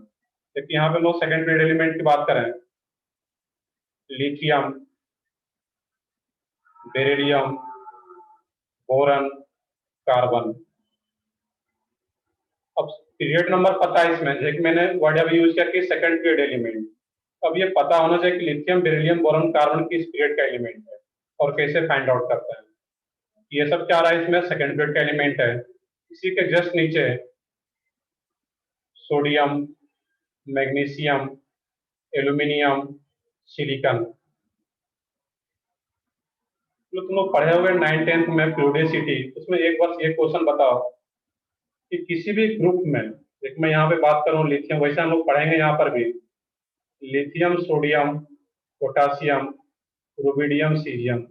लेकिन यहाँ पे लोग सेकंड पीरियड एलिमेंट की बात करें, लिथियम, बेरिलियम, बोरन, कार्बन। अब पीरियड नंबर पता है इसमें, जैसे मैंने वर्ड अभी यूज किया कि सेकंड पीरियड एलिमेंट। अब ये पता होना चाहिए कि लिथियम, बेरिलियम, बोरन, कार्बन किस पीरियड का एलिमेंट है और कैसे फाइंड आउट करते हैं। ये सब क्या रहा है इसमें, सेकंड पीरियड का एलिमेंट है। इसी के जस्ट नीचे सोडियम, मैग्नीशियम, एल्यूमिनियम, सिलिकॉन। जो तुम लोग पढ़े हुए 9-10 में फ्लूइडिसिटी, उसमें एक बस ये क्वेश्चन बताओ कि किसी भी ग्रुप में, एक मैं यहाँ पे बात करूँ लिथियम, वैसे हम लोग पढ़ेंगे यहाँ पर भी lithium, sodium, potassium, rubidium, cerium,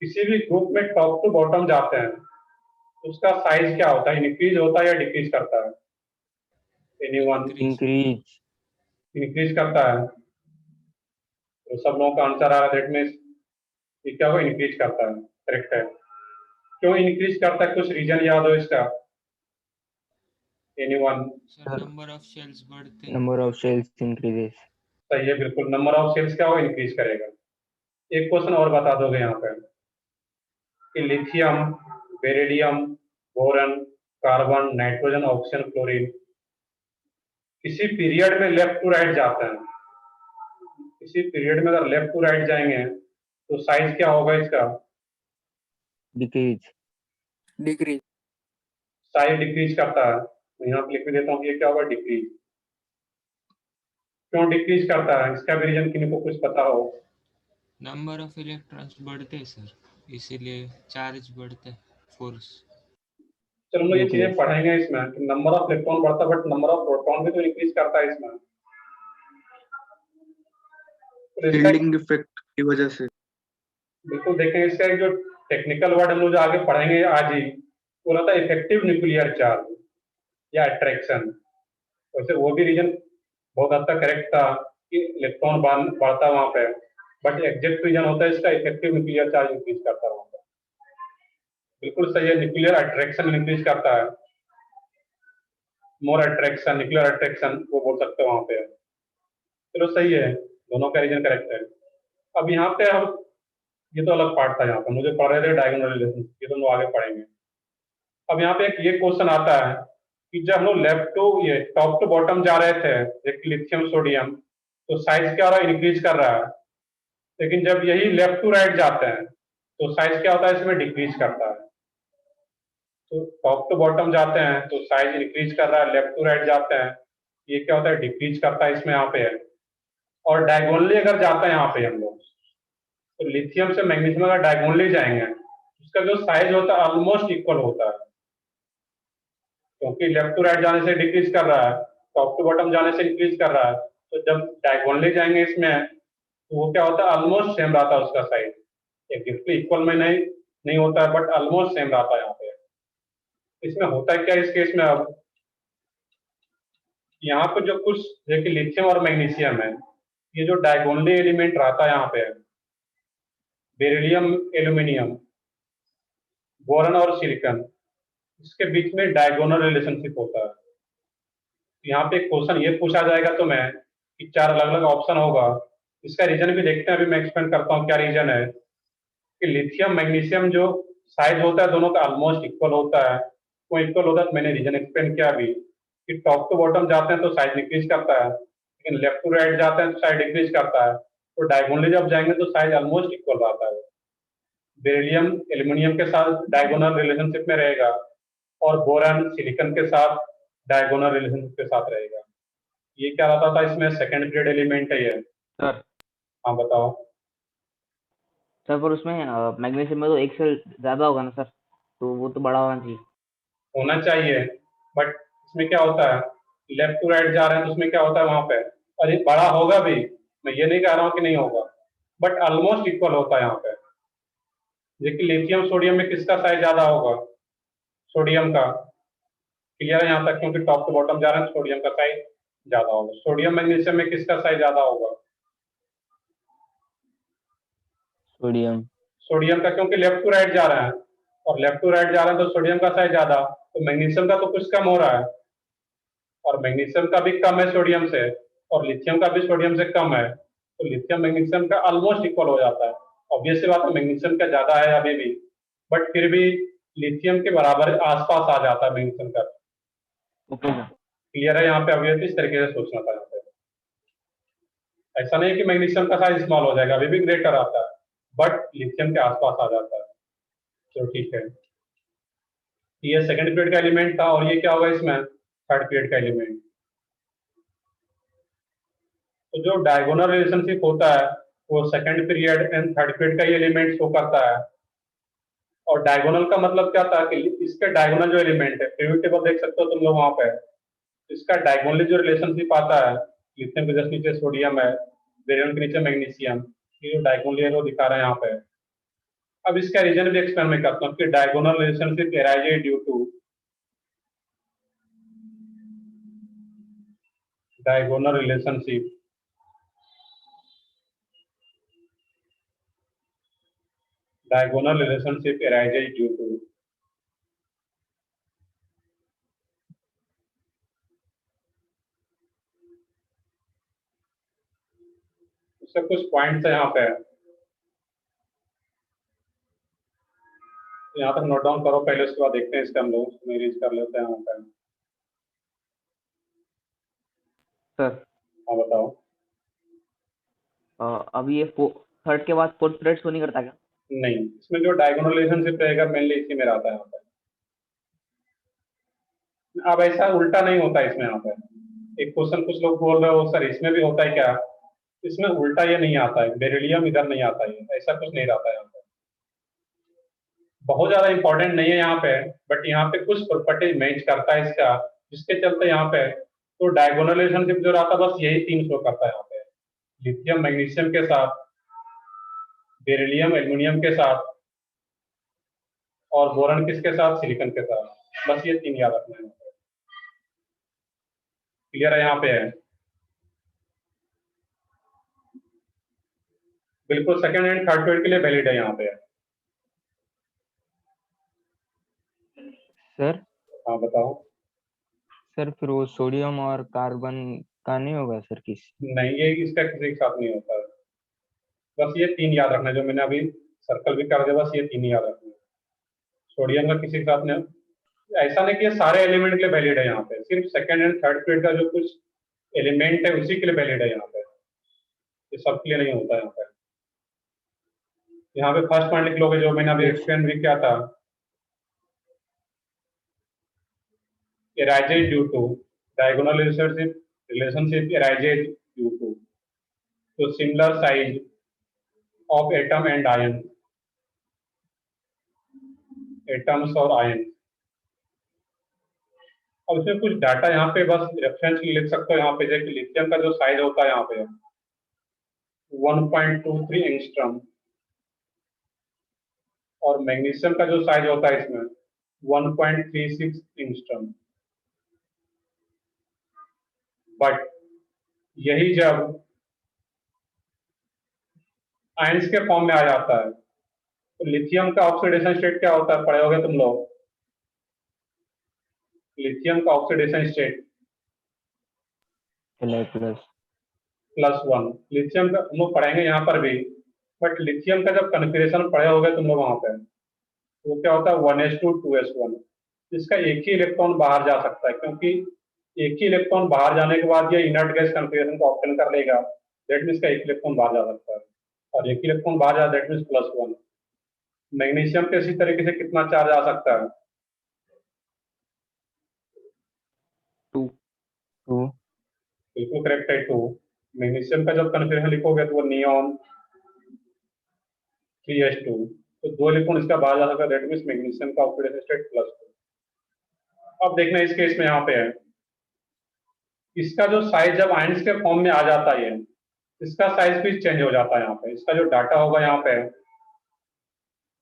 किसी भी ग्रुप में टॉप टू बॉटम जाते हैं, उसका साइज क्या होता है, इंक्रीज होता है या डिक्रीज करता है? एनीवन? इंक्रीज। इंक्रीज करता है। तो सब लोगों का आंसर आ रहा है, दैट मीन्स ये क्या होगा, इंक्रीज करता है। करेक्ट है। क्यों इंक्रीज करता है, कुछ रीजन याद हो इसका? Anyone? Sir number of shells बढ़ते हैं। Number of shells increases. सही है, बिल्कुल। नंबर ऑफ सेल्स क्या होगा, इंक्रीज करेगा। एक क्वेश्चन और बता दोगे यहाँ पे कि lithium, beryllium, boron, carbon, nitrogen, oxygen, chlorine किसी पीरियड में लेफ्ट टू राइट जाते हैं। किसी पीरियड में अगर लेफ्ट टू राइट जाएंगे तो साइज क्या होगा इसका? डिक्रीज। डिक्रीज। साइज डिक्रीज करता है। मैं यहाँ पे लिख भी देता हूँ कि ये क्या होगा, डिक्रीज। क्यों डिक्रीज करता है, इसका भी रीजन किसी को कुछ पता हो? नंबर ऑफ इलेक्ट्रॉन्स बढ़ते हैं सर, इसीलिए चार्ज बढ़ता है, फोर्स। चलो हम लोग ये चीजें न्यूक्लियस। पढ़ेंगे इसमें कि नंबर ऑफ इलेक्ट्रॉन बढ़ता है, बट नंबर ऑफ प्रोटॉन भी तो इंक्रीज करता है इसमें। तो इसका फील्डिंग इफेक्ट की वजह से। बिल्कुल देखेंगे, इसका एक जो टेक्निकल वर्ड हम लोग जो आगे पढ़ेंगे आज ही, वो रहता है इफेक्टिव न्यूक्लियर चार्ज या अट्रैक्शन। वैसे वो भी रीजन बहुत हद तक करेक्ट था कि इलेक्ट्रॉन बढ़ता है वहां पे, बट एग्जैक्ट रीजन होता है इसका इफेक्टिव न्यूक्लियर चार्ज इंक्रीज करता है वहां पे। बिल्कुल सही है, न्यूक्लियर अट्रैक्शन इंक्रीज करता है। मोर अट्रैक्शन, न्यूक्लियर अट्रैक्शन वो बोल सकते हैं वहां पे। चलो सही है, दोनों का रीजन करेक्ट है। अब यहाँ पे हम, ये तो अलग पार्ट था, यहाँ पे मुझे पढ़ रहे थे डायगोनल रिलेशन, ये तो हम लोग आगे पढ़ेंगे। अब यहाँ पे एक ये क्वेश्चन आता है कि जब हम लोग लेफ्ट टू ये टॉप टू बॉटम जा रहे थे, एक लिथियम सोडियम, तो साइज क्या हो रहा है, इंक्रीज कर रहा है। लेकिन जब यही लेफ्ट टू राइट जाते हैं तो साइज क्या होता है, इसमें डिक्रीज करता है। तो टॉप टू बॉटम जाते हैं तो साइज इंक्रीज कर रहा है, लेफ्ट टू राइट जाते हैं ये क्या होता है, डिक्रीज करता है, इसमें यहाँ पे है। और डायगोनली अगर जाते हैं यहाँ पे हम लोग, तो लिथियम से मैग्नीशियम अगर डायगोनली जाएंगे, उसका जो साइज होता है ऑलमोस्ट इक्वल होता है, क्योंकि लेफ्ट टू राइट जाने से डिक्रीज कर रहा है, टॉप टू बॉटम जाने से इंक्रीज कर रहा है। तो जब डायगोनली जाएंगे इसमें, तो वो क्या होता है, ऑलमोस्ट सेम रहता है उसका साइज, एग्जैक्टली इक्वल में नहीं होता है, बट ऑलमोस्ट सेम रहता है यहाँ पे। इसमें होता है क्या इस केस में, अब यहाँ पे जो कुछ जैसे लिथियम और मैग्नीशियम है, ये जो डायगोनली एलिमेंट रहता है यहाँ पे, बेरिलियम, एल्यूमिनियम, बोरन और सिलिकॉन, इसके बीच में डायगोनल रिलेशनशिप होता है। यहाँ पे एक क्वेश्चन ये पूछा जाएगा तो मैं कि 4 अलग अलग ऑप्शन होगा, इसका रीजन भी देखते हैं, अभी मैं एक्सप्लेन करता हूँ क्या रीजन है। कि लिथियम मैग्नीशियम जो साइज होता है दोनों का ऑलमोस्ट इक्वल होता है, वो इक्वल होता है, तो मैंने रीजन एक्सप्लेन किया अभी कि टॉप टू बॉटम जाते हैं तो साइज इंक्रीज करता है, लेकिन लेफ्ट टू राइट जाते हैं तो साइज डिक्रीज करता है। तो डायगोनली जब जाएंगे तो साइज ऑलमोस्ट इक्वल रहता है। बेरिलियम एल्यूमिनियम के साथ डायगोनल रिलेशनशिप में रहेगा, और बोरन सिलिकॉन के साथ डायगोनल रिलेशनशिप के साथ रहेगा। ये क्या रहता था इसमें, सेकंड पीरियड एलिमेंट है ये। सर हाँ बताओ। सर पर उसमें मैग्नीशियम में तो एक से ज्यादा होगा ना सर, तो वो तो बड़ा होना चाहिए। होना चाहिए, बट इसमें क्या होता है, लेफ्ट टू राइट जा रहे हैं तो उसमें क्या होता है वहां पे, और ये बड़ा होगा भी, मैं ये नहीं कह रहा हूँ कि नहीं होगा, बट ऑलमोस्ट इक्वल होता है यहाँ पे। देखिए लिथियम सोडियम में किसका साइज ज्यादा होगा, सोडियम का। क्लियर है यहाँ तक, क्योंकि टॉप टू बॉटम जा रहे हैं तो सोडियम का साइज ज्यादा होगा। सोडियम मैग्नीशियम में किसका साइज ज्यादा होगा, सोडियम। सोडियम का, क्योंकि लेफ्ट टू राइट जा रहे हैं, और लेफ्ट टू राइट जा रहे हैं तो सोडियम का साइज ज्यादा, तो मैग्नीशियम का तो कुछ कम हो रहा है, और मैग्नीशियम का भी कम है सोडियम से, और लिथियम का भी सोडियम से कम है, तो लिथियम मैग्नीशियम का ऑलमोस्ट इक्वल हो जाता है। ऑब्वियस सी बात है मैग्नीशियम का ज्यादा है अभी भी, बट फिर भी लिथियम के बराबर आसपास आ जाता है मैग्नीशियम का। Okay sir. क्लियर है यहाँ पे, अभी इस तरीके से सोचना था यहाँ पे। ऐसा नहीं कि मैग्नीशियम का साइज स्मॉल हो जाएगा, अभी भी ग्रेटर आता है, बट लिथियम के आसपास आ जाता है। चलो ठीक है, ये सेकंड पीरियड का एलिमेंट था, और ये क्या होगा इसमें, थर्ड पीरियड का एलिमेंट। तो जो डायगोनल रिलेशनशिप होता है वो second period and third period का ही एलिमेंट शो करता है। और डायगोनल का मतलब क्या था कि इसके डायगोनल जो एलिमेंट है, पीरियड टेबल देख सकते हो तुम लोग वहां पे, इसका डायगोनली जो रिलेशनशिप आता है, लिथियम के जस्ट नीचे सोडियम है, बेरिलियम के नीचे मैग्नीशियम, ये जो डायगोनली है वो दिखा रहा है यहाँ पे। अब इसका रीजन भी एक्सप्लेन मैं करता हूँ कि diagonal relationship arise due to diagonal relationship arises due to उससे कुछ पॉइंट्स है यहाँ पे, यहाँ तक नोट डाउन करो पहले, उसके बाद देखते हैं इसका हम लोग रीच कर लेते हैं यहाँ पे। सर हाँ बताओ। अब ये थर्ड के बाद फोर्थ पीरियड शो नहीं करता क्या? नहीं, इसमें जो डायगोनल रिलेशनशिप रहेगा मेनली इसी में रहता है यहाँ पे। अब ऐसा उल्टा नहीं होता इसमें, यहाँ पे एक क्वेश्चन कुछ लोग बोल रहे हो सर इसमें भी होता है क्या, इसमें उल्टा ये नहीं आता है, बेरिलियम इधर नहीं आता है, ऐसा कुछ नहीं रहता है यहाँ पे। बहुत ज्यादा इंपॉर्टेंट नहीं है यहाँ पे, बट यहाँ पे कुछ प्रॉपर्टी मैच करता है इसका, जिसके चलते यहाँ पे तो डायगोनल रिलेशनशिप जो रहता है बस यही 3 शो करता है यहाँ पे, लिथियम मैग्नीशियम के साथ, बेरिलियम एल्यूमिनियम के साथ, और बोरन किसके साथ, सिलिकॉन के साथ। बस ये 3 याद रखना है। क्लियर है यहाँ पे है, बिल्कुल सेकंड एंड थर्ड पीरियड के लिए वैलिड है यहाँ पे। सर हाँ बताओ। सर फिर वो सोडियम और कार्बन का नहीं होगा सर नहीं, ये इसका किसी के साथ नहीं होता है। बस ये 3 याद रखना, जो मैंने अभी सर्कल भी कर दिया, बस ये 3 ही याद रखना। सोडियम का किसी के साथ नहीं। ऐसा नहीं कि ये सारे एलिमेंट के लिए वैलिड है, यहाँ पे सिर्फ सेकंड एंड थर्ड पीरियड का जो कुछ एलिमेंट है उसी के लिए वैलिड है यहाँ पे, ये सबके लिए नहीं होता यहाँ पे। यहाँ पे फर्स्ट पॉइंट लिख लोगे, जो मैंने अभी एक्सप्लेन भी किया था, arises due to diagonal relationship arises due to similar size of atom and ion, atoms और ions। अब इसमें कुछ डाटा यहाँ पे बस रेफरेंस लिख सकते हो यहाँ पे, जैसे लिथियम का जो साइज होता है यहाँ पे 1.23 एंगस्ट्रॉम, और मैग्नीशियम का जो साइज होता है इसमें 1.36 एंगस्ट्रॉम। बट यही जब आयंस के फॉर्म में आ जाता है तो लिथियम का ऑक्सीडेशन स्टेट क्या होता है, पढ़े होगे तुम लोग। लिथियम का ऑक्सीडेशन स्टेट +1। लिथियम का हम लोग पढ़ेंगे यहाँ पर भी, बट लिथियम का जब कन्फिग्रेशन पढ़े होगे तुम लोग वहां पर, वो क्या होता है 1s2 2s1। इसका एक ही इलेक्ट्रॉन बाहर जा सकता है, क्योंकि एक ही इलेक्ट्रॉन बाहर जाने के बाद ये इनर्ट गैस कन्फिग्रेशन को ऑप्शन कर लेगा, दैट मीन्स का एक इलेक्ट्रॉन बाहर जा सकता है, और एक इलेक्ट्रॉन बाहर जा दैट मीन्स +1। मैग्नीशियम पे इसी तरीके से कितना चार्ज आ सकता है, 2 बिल्कुल करेक्ट है 2। मैग्नीशियम का जब कन्फिग्रेशन लिखोगे तो वो नियॉन 3s2, तो 2 इलेक्ट्रॉन इसका बाहर जा सकता है, दैट मीन्स मैग्नीशियम का ऑक्सीडेशन स्टेट +2। अब देखना इस केस में यहाँ पे है, इसका जो साइज जब आयंस के फॉर्म में आ जाता है, इसका साइज भी चेंज हो जाता है यहाँ पे। इसका जो डाटा होगा यहाँ पे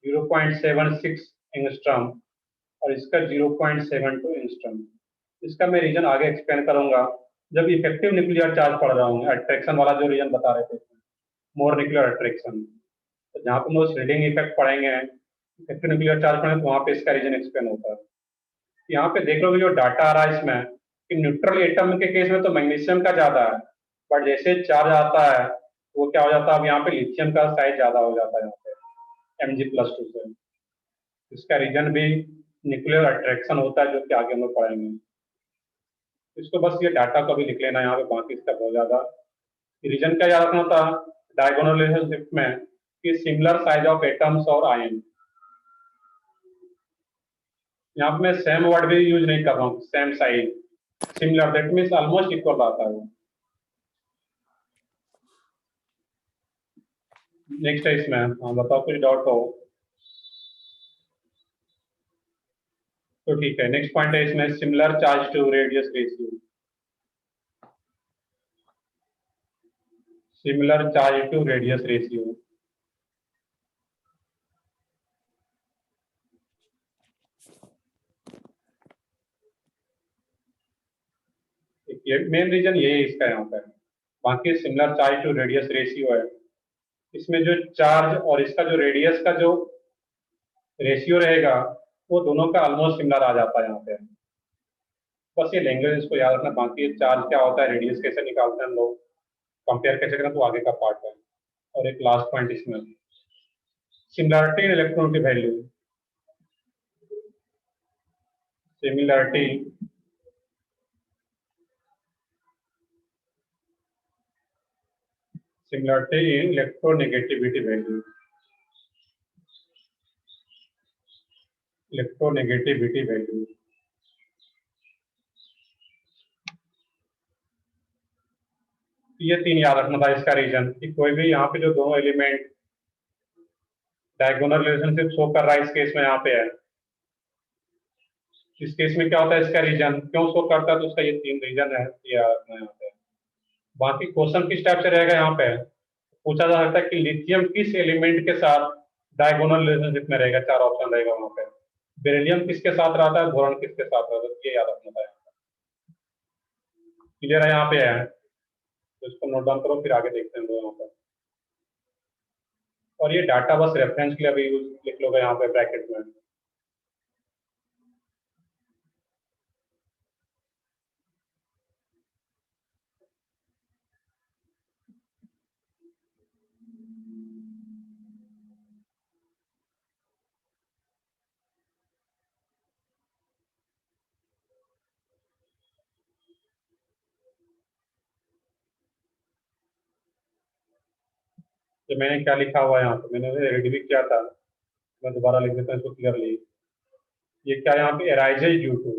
0.76 एंगस्ट्रॉम और इसका 0.72 एंगस्ट्रॉम। इसका मैं रीजन आगे एक्सप्लेन करूंगा जब इफेक्टिव न्यूक्लियर चार्ज पढ़ रहा हूँ, अट्रैक्शन वाला जो रीजन बता रहे थे, मोर न्यूक्लियर अट्रैक्शन। तो जहाँ पे हम शील्डिंग इफेक्ट पढ़ेंगे, इफेक्टिव न्यूक्लियर चार्ज पढ़ेंगे, तो वहाँ पे इसका रीजन एक्सप्लेन होता है। यहाँ पे देख लो जो डाटा आ रहा है इसमें कि न्यूट्रल एटम के केस में तो मैग्नीशियम का ज्यादा है, बट जैसे चार्ज आता है वो क्या हो जाता है, अब यहाँ पे लिथियम का साइज ज्यादा हो जाता है यहाँ पे Mg+2 से। इसका रीजन भी न्यूक्लियर अट्रैक्शन होता है, जो कि आगे हम लोग पढ़ेंगे। इसको बस ये डाटा को भी लिख लेना यहाँ पे, बाकी इसका बहुत ज्यादा रीजन क्या याद रखना था डायगोनल रिलेशनशिप में कि सिमिलर साइज ऑफ एटम्स और आयन। यहाँ पे मैं सेम वर्ड भी यूज नहीं कर रहा हूँ, same size, similar, that means almost equal आता है। नेक्स्ट है इसमें, हाँ बताओ कुछ डाउट हो तो ठीक है। नेक्स्ट पॉइंट है इसमें similar charge to radius ratio. Similar charge to radius ratio, ये मेन रीजन ये है इसका यहाँ पर। बाकी similar charge to radius ratio है, इसमें जो चार्ज और इसका जो रेडियस का जो रेशियो रहेगा वो दोनों का ऑलमोस्ट सिमिलर आ जाता है यहाँ पे। बस ये लैंग्वेज इसको याद रखना। बाकी चार्ज क्या होता है, रेडियस कैसे निकालते हैं हम लोग, कंपेयर कैसे करना, तो आगे का पार्ट है। और एक लास्ट पॉइंट इसमें सिमिलरिटी इन इलेक्ट्रॉन की value. Similarity similarity in electronegativity value. Electronegativity value ये 3 याद रखना था इसका रीजन कि कोई भी यहाँ पे जो दोनों एलिमेंट डायगोनल रिलेशनशिप शो कर रहा है, इस केस में यहाँ पे है, इस केस में क्या होता है, इसका रीजन क्यों शो करता है, तो उसका ये 3 रीजन है, ये याद रखना यहाँ पे। बाकी क्वेश्चन किस टाइप से रहेगा, यहाँ पे पूछा जा सकता है कि लिथियम किस एलिमेंट के साथ डायगोनल रिलेशनशिप में रहेगा, 4 ऑप्शन रहेगा वहाँ पे। बेरिलियम किसके साथ रहता है, बोरॉन किसके साथ रहता है, ये याद रखना था। क्लियर है यहाँ पे है, तो इसको नोट डाउन करो, फिर आगे देखते हैं यहाँ पर। और ये डाटा बस रेफरेंस के लिए अभी यूज लिख लोगे यहाँ पे ब्रैकेट में। तो मैंने क्या लिखा हुआ है यहाँ पे, मैंने उसे रेडी भी किया था, मैं दोबारा लिख देता हूँ इसको क्लियरली। ये क्या यहाँ पे arises due to,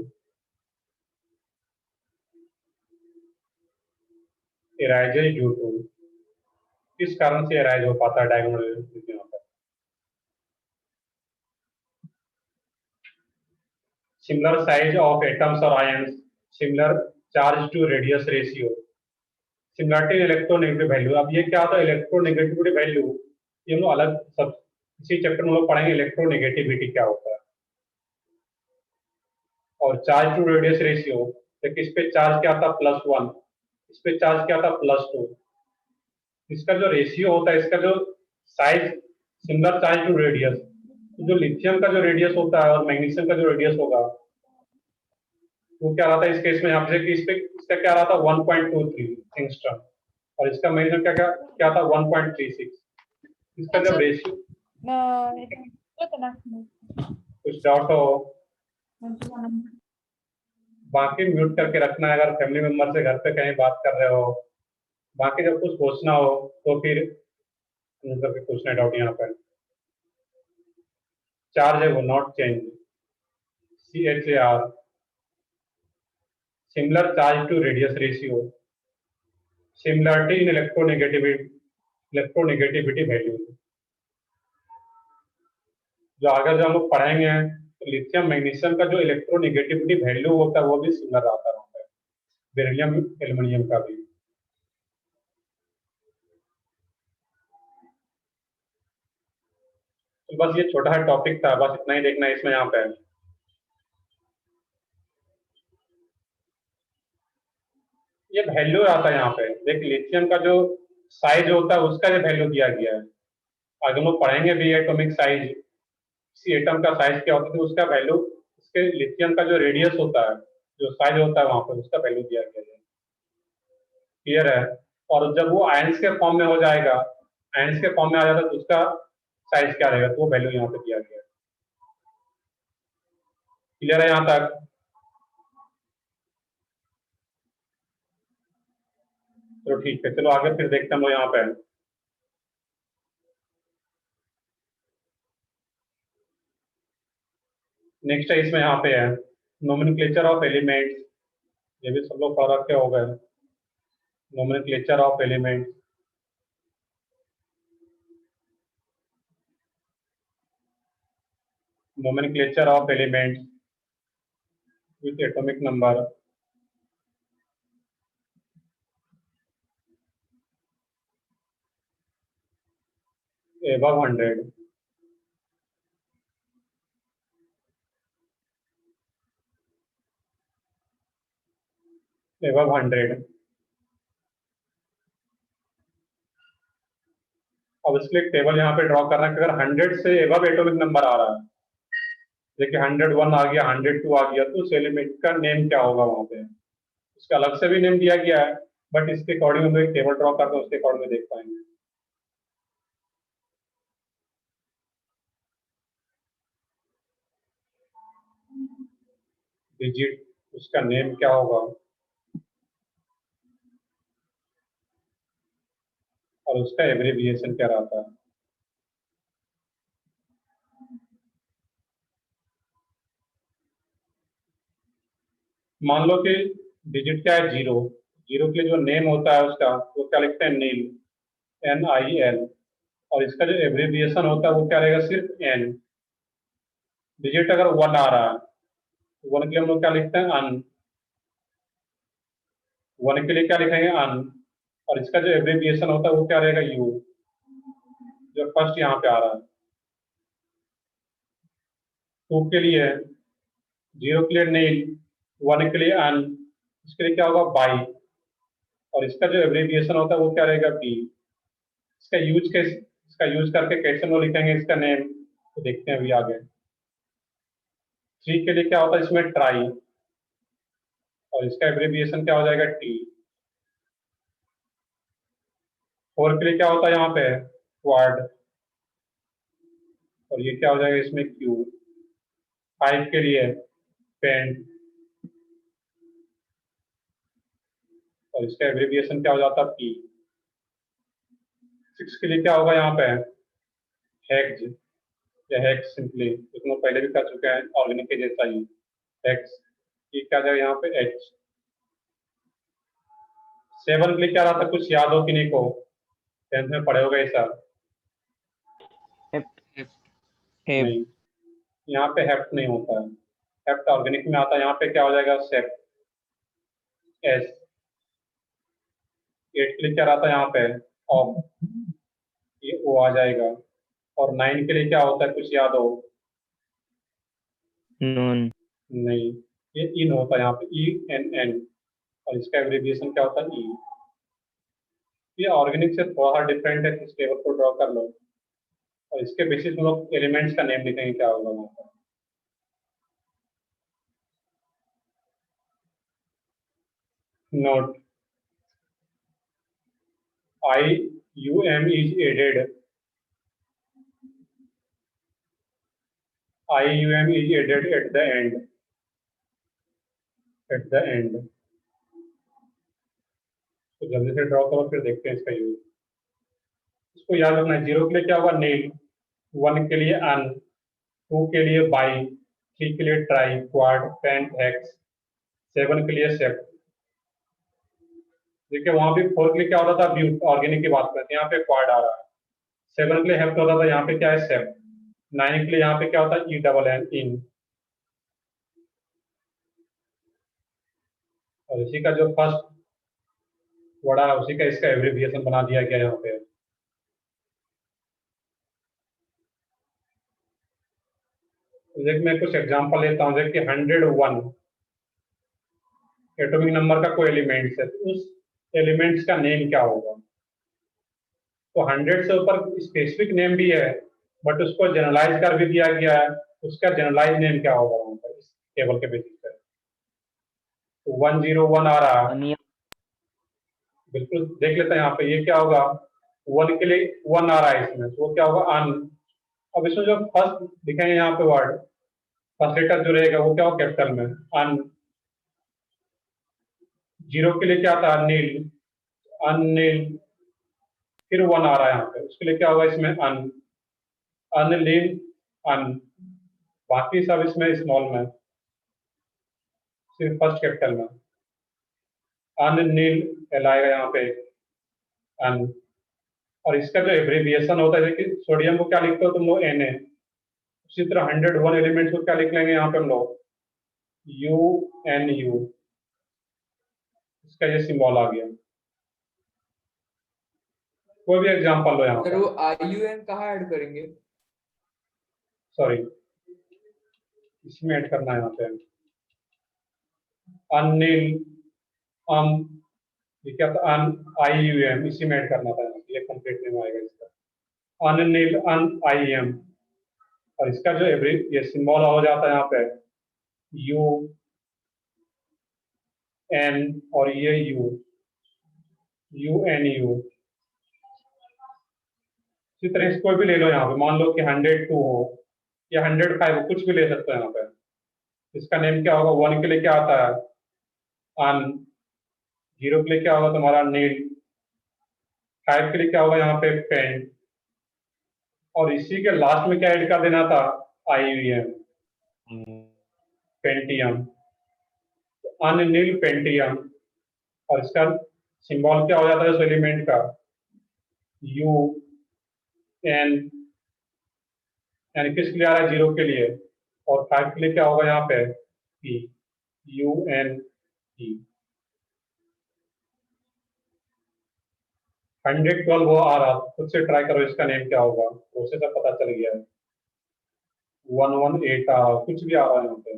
arises due to, किस कारण से अराइज हो पाता है डायगोनल यहाँ पर। सिमिलर साइज ऑफ एटम्स और ions, similar charge to radius ratio, similarity electronegative value. अब ये क्या होता है इलेक्ट्रोनेगेटिविटी वैल्यू, ये हम लोग अलग सब इसी चैप्टर में हम लोग पढ़ेंगे इलेक्ट्रोनेगेटिविटी क्या होता है। और चार्ज टू रेडियस रेशियो, तो किस पे चार्ज क्या था +1, इस पे चार्ज क्या था +2, इसका जो रेशियो होता है, इसका जो size similar charge to radius, जो लिथियम का जो रेडियस होता है और मैग्नीशियम का जो रेडियस होगा वो क्या रहा था इस केस में, यहाँ पे कि इस पे इसका क्या रहा था 1.23 एंगस्ट्रॉम और इसका मैग्नीशियम क्या क्या क्या था 1.36। इसका जब रेशियो, कुछ डाउट हो बाकी म्यूट करके रखना है, अगर फैमिली मेंबर से घर पे कहीं बात कर रहे हो, बाकी जब कुछ पूछना हो तो फिर करके पूछना डाउट। यहाँ पर चार्ज है वो not change, CHAR, similar charge to radius ratio, similarity in electronegativity value. जो आगे जो हम लोग पढ़ेंगे तो लिथियम मैग्नीशियम का जो इलेक्ट्रोनेगेटिविटी वैल्यू होता है वो भी सिमिलर आता है बेरिलियम एल्युमिनियम का भी। तो बस ये छोटा सा टॉपिक था, बस इतना ही देखना है इसमें। यहाँ पे ये वैल्यू आता है यहाँ पे, देख लिथियम का जो साइज होता है उसका जो वैल्यू दिया गया है, आगे हम लोग पढ़ेंगे भी एटॉमिक साइज, किसी एटम का साइज क्या होता है तो उसका वैल्यू, इसके लिथियम का जो रेडियस होता है, जो साइज होता है वहां पर उसका वैल्यू दिया गया है। क्लियर है। और जब वो आयंस के फॉर्म में हो जाएगा, आयंस के फॉर्म में आ जाता है तो उसका साइज क्या रहेगा, तो वो वैल्यू यहाँ पे दिया गया है। क्लियर है यहाँ तक। तो ठीक है, चलो आगे फिर देखते हैं हम यहाँ पे। नेक्स्ट है इसमें यहाँ पे है नोमेनक्लेचर ऑफ एलिमेंट्स, ये भी सब लोग पढ़ रखे हो गए। Nomenclature of elements, nomenclature of elements with atomic number above 100, above 100। अब इसके लिए टेबल यहाँ पे ड्रॉ करना है कि अगर 100 से एबव एटॉमिक नंबर आ रहा है, देखिए 101 आ गया, 102 आ गया, तो उस एलिमेंट का नेम क्या होगा वहां पे, उसका अलग से भी नेम दिया गया है, बट इसके अकॉर्डिंग हम एक टेबल ड्रॉ करके उसके अकॉर्डिंग देख पाएंगे। डिजिट, उसका नेम क्या होगा और उसका एब्रिविएशन क्या रहता है। मान लो कि डिजिट क्या है 0, 0 के लिए जो नेम होता है उसका वो क्या लिखते हैं नील, NIL, और इसका जो एब्रिविएशन होता है वो क्या रहेगा सिर्फ N। डिजिट अगर 1 आ रहा है, 1 के लिए हम लोग क्या लिखते हैं अन, 1 के लिए क्या लिखेंगे अन, और इसका जो एब्रिविएशन होता है वो क्या रहेगा U, जो फर्स्ट यहाँ पे आ रहा है। 2 के लिए, 0 के लिए नील, 1 के लिए अन, इसके लिए क्या होगा बाई, और इसका जो एब्रिविएशन होता है वो क्या रहेगा B। इसका यूज करके कैसे वो लिखेंगे इसका नेम, तो देखते हैं अभी आगे। 3 के लिए क्या होता है इसमें ट्राई, और इसका एब्रिविएशन क्या हो जाएगा T। 4 के लिए क्या होता है यहाँ पे क्वाड, और ये क्या हो जाएगा इसमें Q। 5 के लिए पेंट, और इसका एब्रिविएशन क्या हो जाता है P। 6 के लिए क्या होगा यहाँ पे, हेक्स या हेक्स सिंपली, इसमें पहले भी कर चुके हैं ऑर्गेनिक के जैसा ही, हेक्स। ये क्या जाएगा यहाँ पे, एच। 7 के लिए क्या रहा था, कुछ याद हो कि नहीं को, 10th में पढ़े होगा ये सर? हेप नहीं, यहाँ पे हेप्ट नहीं होता है, हेप्ट ऑर्गेनिक में आता है। यहाँ पे क्या हो जाएगा, सेप्ट, एस। 8 के लिए क्या रहता है यहाँ पे, ऑफ, ये ओ आ जाएगा। और 9 के लिए क्या होता है, कुछ याद हो? नून नहीं, ये इन होता है यहाँ पे, ई एन एन, और इसका एब्रिविएशन क्या होता है, ई। ये ऑर्गेनिक से थोड़ा सा डिफरेंट है, इस टेबल को ड्रॉ कर लो और इसके बेसिस में लोग एलिमेंट्स का नेम लिखेंगे, क्या होगा वहाँ पर। Note, IUM is added. IUM is added at the end. At the end. तो जल्दी से ड्रॉ करो, फिर देखते हैं इसका यूज। इसको याद रखना है, 0 के लिए क्या होगा, नेल, 1 के लिए अन, 2 के लिए बाई, 3 के लिए ट्राई, क्वाड, पेंट, हेक्स, 7 के लिए सेप्ट। देखिए वहां भी 4 के लिए क्या होता था, ब्यूट, ऑर्गेनिक की बात करते हैं, यहाँ पे क्वाड आ रहा है। 7 के लिए हेप्ट होता था, यहाँ पे क्या है, सेप्ट। 9 के लिए यहाँ पे क्या होता है, ई डबल एन, इन। और इसी का जो फर्स्ट वर्ड है उसी का इसका एब्रिविएशन बना दिया गया यहाँ पे। देखिए मैं कुछ एग्जांपल लेता हूँ, देखिए 101 एटॉमिक नंबर का कोई एलिमेंट्स है, तो उस एलिमेंट्स का नेम क्या होगा। तो 100 से ऊपर स्पेसिफिक नेम भी है, बट उसको जनरलाइज कर भी दिया गया है, उसका जनरलाइज नेम क्या होगा वहाँ पर इस टेबल के बेसिस पर। तो 101 आ रहा है, अनियम बिल्कुल देख लेते हैं यहाँ पे, ये क्या होगा, 1 के लिए 1 आ रहा है इसमें, तो वो क्या होगा, अन। अब इसमें जो फर्स्ट दिखेंगे यहाँ पे वर्ड, फर्स्ट लेटर जो रहेगा वो क्या होगा, कैपिटल में, अन। 0 के लिए क्या था, नील, अननील। फिर 1 आ रहा है यहाँ पे, उसके लिए क्या होगा इसमें, अन, अनलीन, अन। बाकी सब इसमें स्मॉल में, सिर्फ फर्स्ट कैपिटल में, अननील कहलाएगा यहाँ पे, अन। और इसका जो एब्रिविएशन होता है, देखिए सोडियम को क्या लिखते हो तुम लोग, Na। उसी तरह 101 एलिमेंट्स को क्या लिख लेंगे यहाँ पे हम लोग, UNU। इसका ये सिंबल आ गया। कोई भी एग्जांपल लो यहाँ सर पे, वो IUM कहाँ ऐड करेंगे? सॉरी इसमें ऐड करना है यहाँ पे, अनिल, ये क्या था, अन, IUM, इसी में ऐड करना था, ये कंप्लीट नेम आएगा इसका, अनिल, अन, IM। और इसका जो एवरी ये सिंबल हो जाता है यहाँ पे, UN, और ये UNU। इसी तरह इसको भी ले लो यहाँ पे, मान लो कि 102 हो या 105 हो, कुछ भी ले सकते हो यहाँ पे। इसका नेम क्या होगा, 1 के लिए क्या आता है, अन। 0 के लिए क्या होगा तुम्हारा, नील। 5 के लिए क्या होगा यहाँ पे, पेन। और इसी के लास्ट में क्या ऐड कर देना था, IUM, पेंटियम, अनिल पेंटियम। और इसका सिंबल क्या हो जाता है उस एलिमेंट का, UN, यानी किसके लिए आ रहा है, 0 के लिए। और 5 के लिए क्या होगा यहाँ पे, P, UNP। 112 वो आ रहा, खुद से ट्राई करो इसका नेम क्या होगा, प्रोसेसर पता चल गया है। 118 आ रहा, कुछ भी आ रहा है यहाँ पे।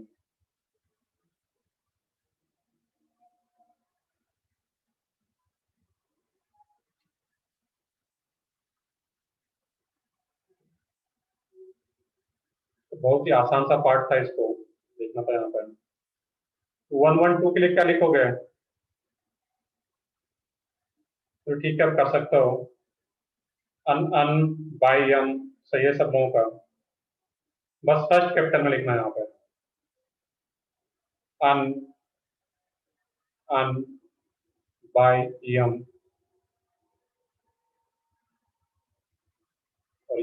तो बहुत ही आसान सा पार्ट था, इसको देखना था यहाँ पर। 112 के लिए क्या लिखोगे, तो ठीक है आप कर सकते हो, अन, अन, बाई, एम, सही है सब लोगों का। बस फर्स्ट कैपिटल में लिखना है यहाँ पे, अन, अन, बाई, एम।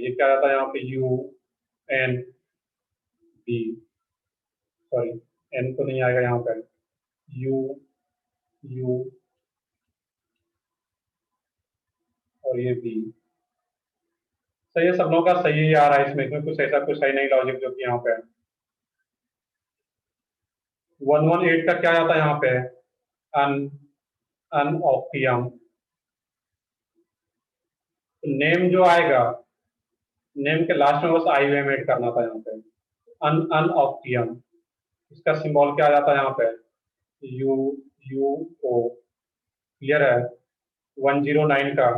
ये क्या आता है यहाँ पे U N B, sorry N तो नहीं आएगा यहाँ पे, यू यू और ये बी। सही है, सब लोगों का सही ही आ रहा है इसमें कुछ ऐसा कुछ सही नहीं लॉजिक जो कि यहाँ पे 118 का क्या आता है यहाँ पे, अन अनऑक्टियम। नेम जो आएगा, नेम के लास्ट में बस IUM ऐड करना था यहाँ पे, अनऑक्टियम। इसका सिंबल क्या आ जाता है यहाँ पे, यू यू ओ। क्लियर है, 109 का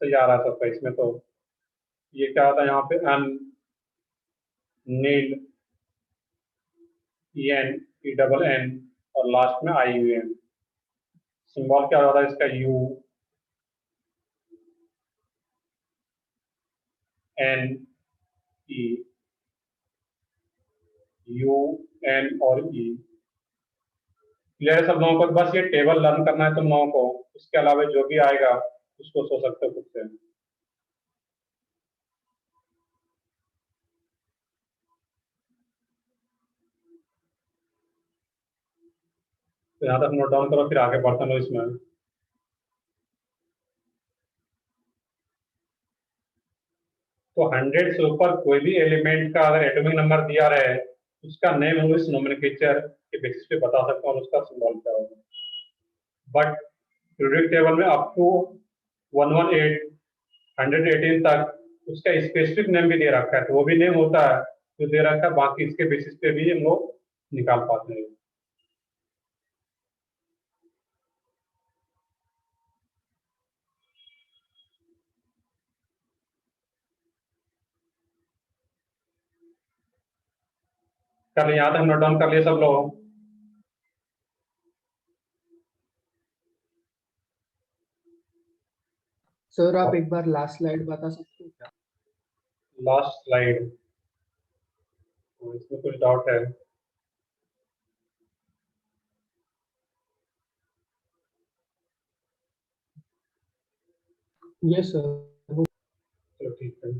सही आ रहा है सबका इसमें। तो ये क्या आता है यहाँ पे, अन नील EN ENN और लास्ट में IUM। सिंबल क्या होता है इसका, UN और E। क्लियर है सब लोगों को, बस ये टेबल लर्न करना है तुम लोगों को, इसके अलावा जो भी आएगा उसको सोच सकते हो खुद से। तो यहाँ तक नोट डाउन करो, फिर आगे बढ़ते हैं इसमें। तो 100 से ऊपर कोई भी एलिमेंट का अगर एटॉमिक नंबर दिया रहे, उसका नेम इंग्लिश नोमेनक्लेचर के बेसिस पे बता सकते हैं और उसका सिंबल क्या होगा। बट पीरियोडिक टेबल में अप टू 118 118 तक उसका स्पेसिफिक नेम भी दे रखा है, तो वो भी नेम होता है जो दे रखा है, बाकी इसके बेसिस पे भी हम लोग निकाल पाते हैं। कर यहाँ तक नोट डाउन कर लिए सब लोग। सर आप एक बार लास्ट स्लाइड बता सकते हो क्या? लास्ट स्लाइड, इसमें कुछ डाउट है? Yes sir. चलो ठीक है।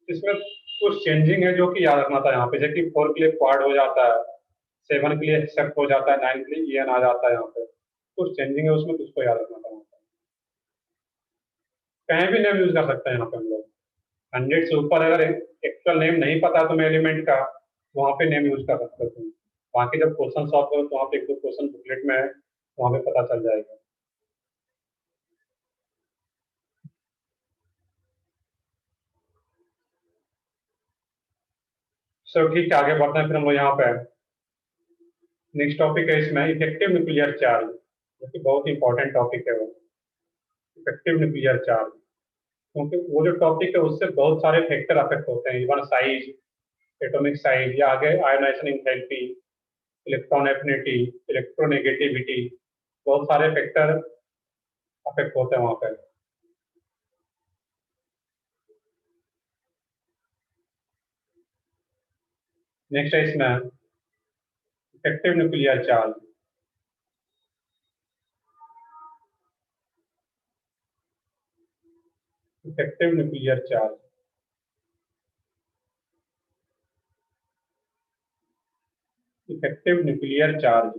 इसमें कुछ चेंजिंग है जो कि याद रखना था यहाँ पे, जैसे कि 4 के लिए क्वाड हो जाता है, 7 के लिए एक्सेप्ट हो जाता है, 9 के लिए EN आ जाता है। यहाँ पे कुछ चेंजिंग है उसमें, उसको याद रखना था। कहीं भी नेम यूज कर सकते हैं यहाँ पे हम लोग। 100 से ऊपर अगर एक्चुअल नेम नहीं पता तुम्हें एलिमेंट का, वहाँ पे नेम यूज कर सकते हो तुम। बाकी जब क्वेश्चन सॉल्व करो तो वहाँ पे 1-2 क्वेश्चन बुकलेट में है, वहाँ पे पता चल जाएगा। सो ठीक है, आगे बढ़ते हैं फिर हम लोग यहाँ पे। नेक्स्ट टॉपिक है इसमें इफेक्टिव न्यूक्लियर चार्ज, जो कि बहुत इंपॉर्टेंट टॉपिक है वो, इफेक्टिव न्यूक्लियर चार्ज। क्योंकि वो जो टॉपिक है उससे बहुत सारे फैक्टर अफेक्ट होते हैं, इवन साइज, एटॉमिक साइज, या आगे ionisation enthalpy, electron affinity, electronegativity, बहुत सारे फैक्टर अफेक्ट होते हैं वहाँ पे। नेक्स्ट है इसमें effective nuclear charge. Effective nuclear charge, effective nuclear charge,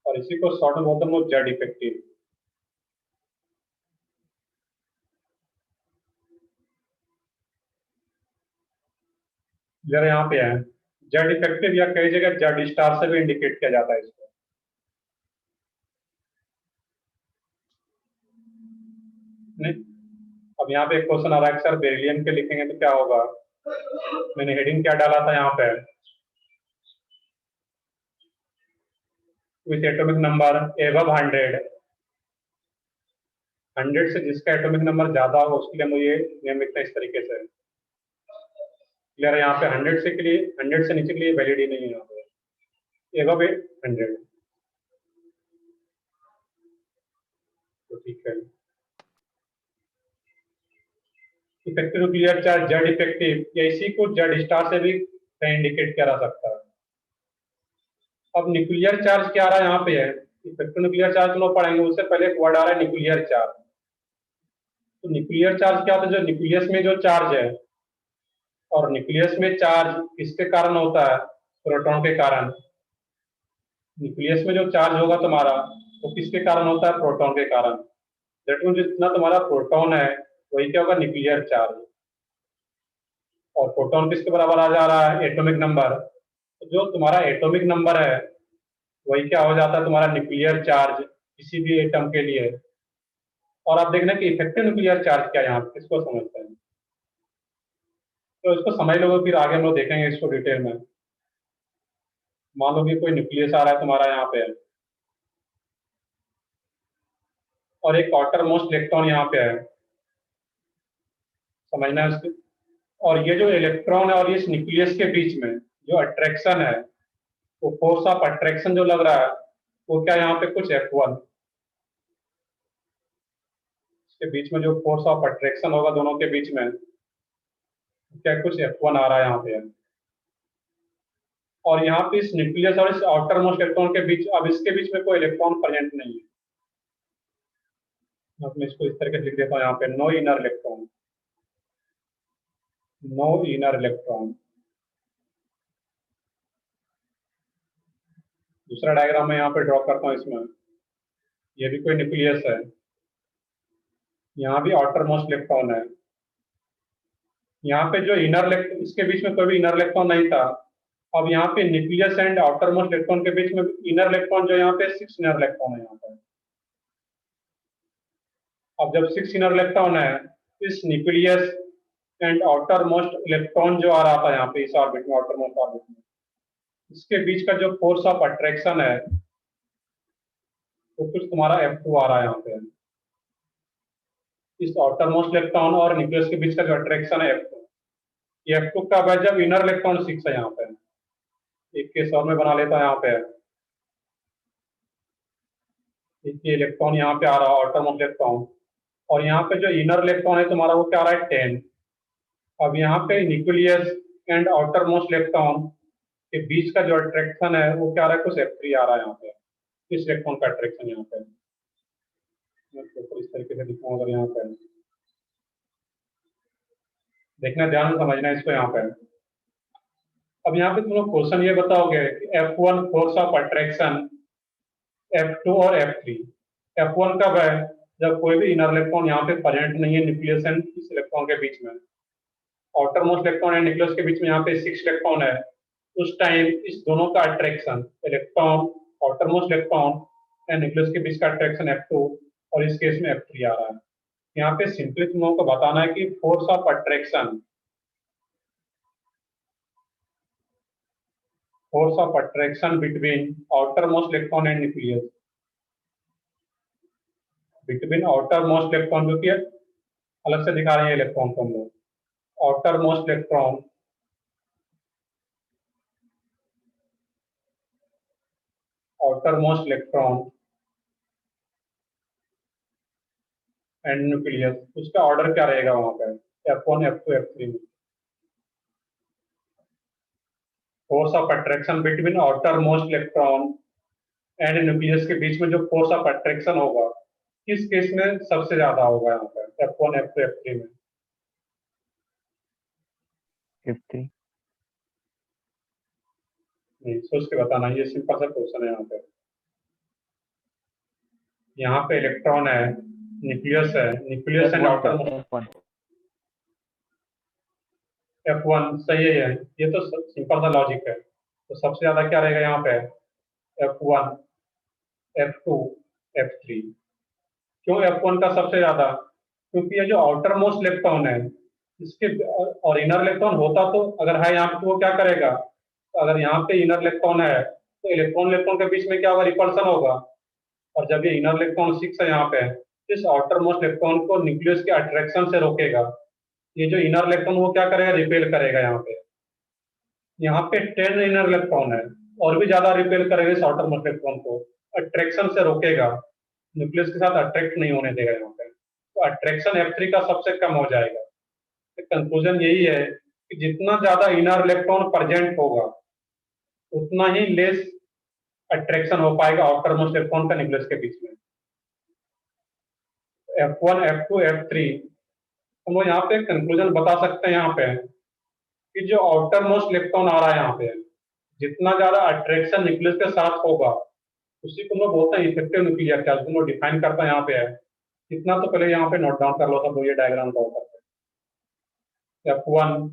और इसी को शॉर्ट में बोलते हैं लोग जेड इफेक्टिव। जरा यहाँ पे है जेड इफेक्टिव, या कई जगह जेड स्टार से भी इंडिकेट किया जाता है इसको। नहीं, अब यहाँ पे एक क्वेश्चन आ रहा है सर बेरिलियम के लिखेंगे तो क्या होगा। मैंने हेडिंग क्या डाला था यहाँ पे, विथ एटॉमिक नंबर एबव 100 से जिसका एटॉमिक नंबर ज्यादा हो उसके लिए मुझे नेम लिखना इस तरीके से। क्लियर है, यहाँ पे 100 से के लिए, 100 से नीचे के लिए वैलिड ही नहीं है यहाँ पे, एबव 100। तो ठीक है, effective nuclear charge Z effective, या इसी को जेड स्टार से भी इंडिकेट किया जा सकता है। अब न्यूक्लियर चार्ज क्या आ रहा है यहाँ पे है, इफेक्टिव न्यूक्लियर चार्ज हम लोग पढ़ेंगे, उससे पहले एक वर्ड आ रहा है न्यूक्लियर चार्ज। तो न्यूक्लियर चार्ज क्या होता है, जो न्यूक्लियस में जो चार्ज है, और न्यूक्लियस में चार्ज किसके कारण होता है, प्रोटॉन के कारण। न्यूक्लियस में जो चार्ज होगा तुम्हारा वो किसके कारण होता है, प्रोटॉन के कारण। दैट मीन जितना तुम्हारा प्रोटॉन है वही क्या होगा, न्यूक्लियर चार्ज। और प्रोटॉन किसके बराबर आ जा रहा है, एटॉमिक नंबर। तो जो तुम्हारा एटॉमिक नंबर है वही क्या हो जाता है, तुम्हारा न्यूक्लियर चार्ज किसी भी एटम के लिए। और आप देखना कि इफेक्टिव न्यूक्लियर चार्ज क्या है, यहाँ पे किसको समझते हैं। तो इसको समझ लोगे, फिर आगे हम लोग देखेंगे इसको डिटेल में। मान लो कि कोई न्यूक्लियस आ रहा है तुम्हारा यहाँ पे, और एक आउटर मोस्ट इलेक्ट्रॉन यहाँ पे है, समझना है उसके। और ये जो इलेक्ट्रॉन है और इस न्यूक्लियस के बीच में जो अट्रैक्शन है, वो फोर्स ऑफ अट्रैक्शन जो लग रहा है वो क्या, यहाँ पे कुछ F1, इसके बीच में जो फोर्स ऑफ अट्रैक्शन होगा दोनों के बीच में, क्या कुछ F1 आ रहा है यहाँ पे। और यहाँ पे इस न्यूक्लियस और इस आउटर मोस्ट इलेक्ट्रॉन के बीच, अब इसके बीच में कोई इलेक्ट्रॉन प्रेजेंट नहीं है। अब मैं इसको इस तरीके से लिख देता हूँ यहाँ पे, no inner electron, no inner electron. दूसरा डायग्राम मैं यहाँ पे ड्रॉ करता हूँ, इसमें ये भी कोई न्यूक्लियस है, यहाँ भी आउटर मोस्ट इलेक्ट्रॉन है। यहाँ पे जो इनर इसके बीच में कोई भी इनर इलेक्ट्रॉन नहीं था। अब यहाँ पे nucleus and outer most electron के बीच में इनर इलेक्ट्रॉन जो यहाँ पे 6 इनर इलेक्ट्रॉन है यहाँ पे। अब जब 6 इनर इलेक्ट्रॉन है, इस nucleus and outer most electron जो आ रहा था यहाँ पे इस ऑर्बिट में, आउटर मोस्ट ऑर्बिट में, इसके बीच का जो फोर्स ऑफ अट्रैक्शन है वो कुछ तुम्हारा F2 आ रहा है यहाँ पे। इस आउटर मोस्ट इलेक्ट्रॉन और न्यूक्लियस के बीच का जो अट्रैक्शन है F2, ये F2 कब है, जब इनर इलेक्ट्रॉन 6 है यहाँ पे। एक केस और में बना लेता है यहाँ पे, ये इलेक्ट्रॉन यहाँ पे आ रहा है आउटर मोस्ट इलेक्ट्रॉन, और यहाँ पे जो इनर इलेक्ट्रॉन है तुम्हारा वो क्या आ रहा है 10। अब यहाँ पे nucleus and outer most electron के बीच का जो अट्रैक्शन है वो क्या आ रहा है, कुछ F3 आ रहा है यहाँ पे। इस इलेक्ट्रॉन का अट्रैक्शन यहाँ पे तो इस तरीके से दिखाऊं, अगर यहाँ पे देखना, ध्यान से समझना इसको यहाँ पे। अब यहाँ पे तुम लोग क्वेश्चन ये बताओगे कि F1 force of attraction, F2 और F3। F1 कब है, जब कोई भी इनर इलेक्ट्रॉन यहाँ पे प्रेजेंट नहीं है न्यूक्लियस एंड इस इलेक्ट्रॉन के बीच में। Outer most electron and nucleus के बीच में यहाँ पे 6 इलेक्ट्रॉन है, उस टाइम इस दोनों का attraction, electron outer most electron and nucleus के बीच का अट्रैक्शन F2, और इस केस में F3 आ रहा है। यहाँ पे सिंपली तुम लोगों को बताना है कि force of attraction, force of attraction between outermost electron and nucleus, between outermost electron, जो कि अलग से दिखा रहे हैं इलेक्ट्रॉन को हम लोग, outermost electron and nucleus, उसका ऑर्डर क्या रहेगा वहां पे, F1 F2 F3 में। Force of attraction between outermost electron and nucleus के बीच में जो फोर्स ऑफ अट्रैक्शन होगा किस केस में सबसे ज्यादा होगा यहाँ पे, F1 F2 F3 में। F3। नहीं, सोच के बताना, ये सिंपल सा क्वेश्चन है। यहाँ पे इलेक्ट्रॉन है, न्यूक्लियस है, nucleus and outer F1 F1 सही है, ये तो सिंपल सा लॉजिक है। तो सबसे ज्यादा क्या रहेगा यहाँ पे, F1 F2 F3। क्यों F1 का सबसे ज्यादा, क्योंकि ये जो आउटर मोस्ट इलेक्ट्रॉन है इसके और इनर इलेक्ट्रॉन होता तो अगर है यहाँ पे तो वो क्या करेगा, तो अगर यहाँ पे इनर इलेक्ट्रॉन है तो इलेक्ट्रॉन इलेक्ट्रॉन के बीच में क्या होगा, रिपल्सन होगा। और जब ये इनर इलेक्ट्रॉन 6 है यहाँ पे, इस आउटर मोस्ट इलेक्ट्रॉन को न्यूक्लियस के अट्रैक्शन से रोकेगा। ये जो इनर इलेक्ट्रॉन वो क्या करेगा, रिपेल करेगा। यहाँ पे 10 इनर इलेक्ट्रॉन है, और भी ज्यादा रिपेल करेगा इस आउटर मोस्ट इलेक्ट्रॉन को, अट्रैक्शन से रोकेगा, न्यूक्लियस के साथ अट्रैक्ट नहीं होने देगा यहाँ पे। तो अट्रैक्शन F3 का सबसे कम हो जाएगा। कंक्लूजन यही है कि जितना ज्यादा इनर इलेक्ट्रॉन प्रेजेंट होगा उतना ही लेस अट्रैक्शन हो पाएगा आउटर मोस्ट इलेक्ट्रॉन का न्यूक्लियस के बीच में। F1 F2 F3 हम लोग यहाँ पे कंक्लूजन बता सकते हैं यहाँ पे कि जो आउटर मोस्ट इलेक्ट्रॉन आ रहा है यहाँ पे, जितना ज्यादा अट्रैक्शन न्यूक्लियस के साथ होगा उसी को हम लोग बोलते हैं इफेक्टिव न्यूक्लियर चार्ज, को डिफाइन करता है यहाँ पे है। इतना तो पहले यहाँ पे नोट डाउन कर लो सब लोग, ये डायग्राम ड्रॉ करते हैं। F1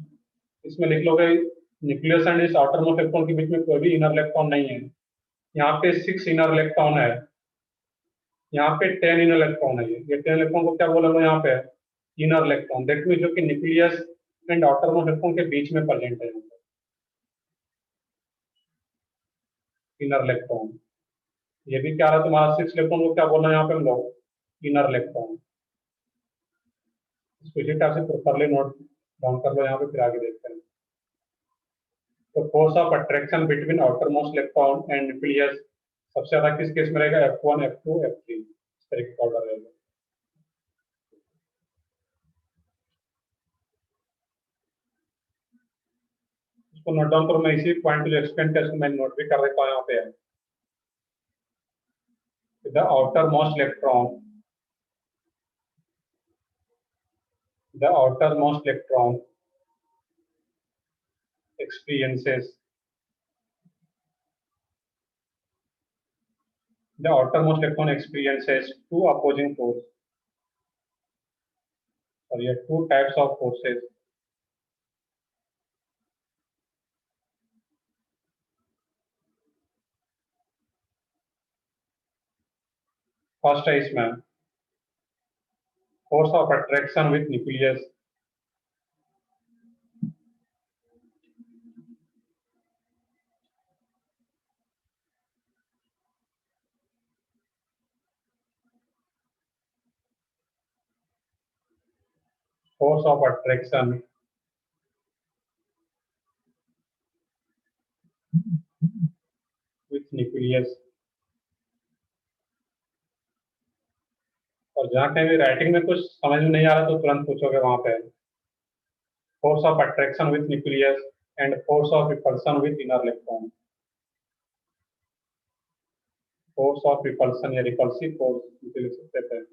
इसमें लिख लोगे न्यूक्लियस एंड इस आउटर मोस्ट इलेक्ट्रॉन के बीच में कोई भी इनर इलेक्ट्रॉन नहीं है। यहाँ पे 6 इनर इलेक्ट्रॉन है, यहाँ पे 10 इनर इलेक्ट्रॉन है। ये 10 इलेक्ट्रॉन को क्या बोला लो यहाँ पे इनर इलेक्ट्रॉन, दैट मीन जो कि nucleus and outer most electron के बीच में प्रेजेंट है इनर इलेक्ट्रॉन। ये भी क्या रहा तुम्हारा 6 इलेक्ट्रॉन को क्या बोलना है यहाँ पे हम लोग इनर इलेक्ट्रॉन। इसको इसी टाइप से प्रॉपर्ली नोट डाउन कर लो यहाँ पे, फिर आगे देखते हैं। तो force of attraction between outer most electron and nucleus सबसे ज्यादा किस केस में रहेगा? F1 F2 F3 इस तरीके का ऑर्डर रहेगा। इसको नोट डाउन करो, मैं इसी पॉइंट को एक्सप्लेन करके मैं नोट भी कर देता हूँ यहाँ पे। The outermost electron, the outermost electron experiences two opposing forces, or yeah, two types of forces. First है इसमें force of attraction with nucleus, force of attraction with nucleus। और जहाँ कहीं भी राइटिंग में कुछ समझ में नहीं आ रहा तो तुरंत पूछोगे वहां पे। Force of attraction with nucleus and force of repulsion with inner electron. Force of repulsion या रिपल्सिव फोर्स लिख सकते हैं।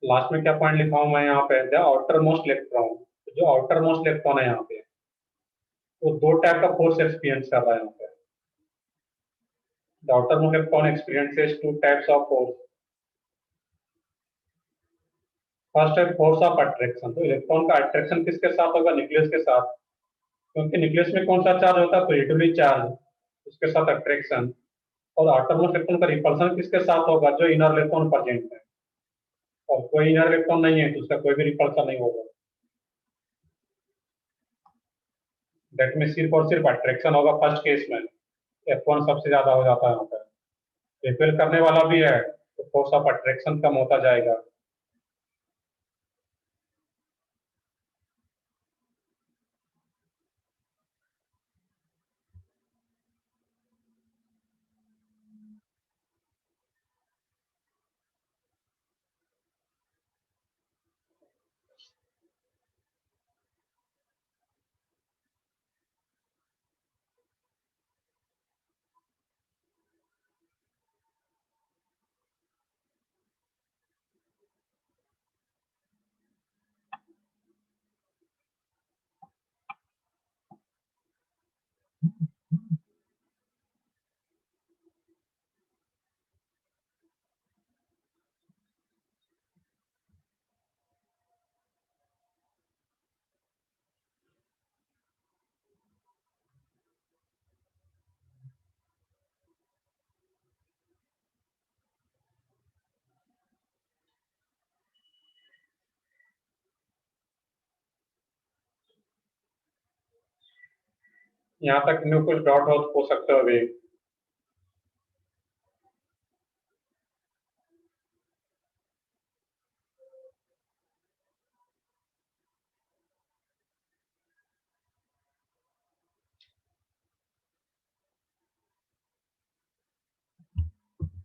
लास्ट में क्या पॉइंट लिखा हूं मैं यहाँ पे, द आउटर मोस्ट इलेक्ट्रॉन, जो आउटर मोस्ट इलेक्ट्रॉन है यहाँ पे वो दो टाइप का फोर्स एक्सपीरियंस कर रहा है यहाँ पे। The outer most electron experiences two types of force. First है फोर्स ऑफ अट्रैक्शन, तो इलेक्ट्रॉन का अट्रैक्शन किसके साथ होगा? न्यूक्लियस के साथ, क्योंकि न्यूक्लियस में कौन सा चार्ज होता है? पॉजिटिवली चार्ज, उसके साथ अट्रैक्शन। और आउटर मोस्ट इलेक्ट्रॉन का रिपल्सन किसके साथ होगा? जो इनर इलेक्ट्रॉन प्रेजेंट है, और कोई इनर इलेक्ट्रॉन नहीं है तो उसका कोई भी रिपल्सन नहीं होगा। दैट में सिर्फ और सिर्फ अट्रैक्शन होगा फर्स्ट केस में। F1 सबसे ज्यादा हो जाता है यहाँ पे, रिपेल करने वाला भी है तो फोर्स ऑफ अट्रैक्शन कम होता जाएगा। यहाँ तक में कुछ डॉट हो सकते हो अभी।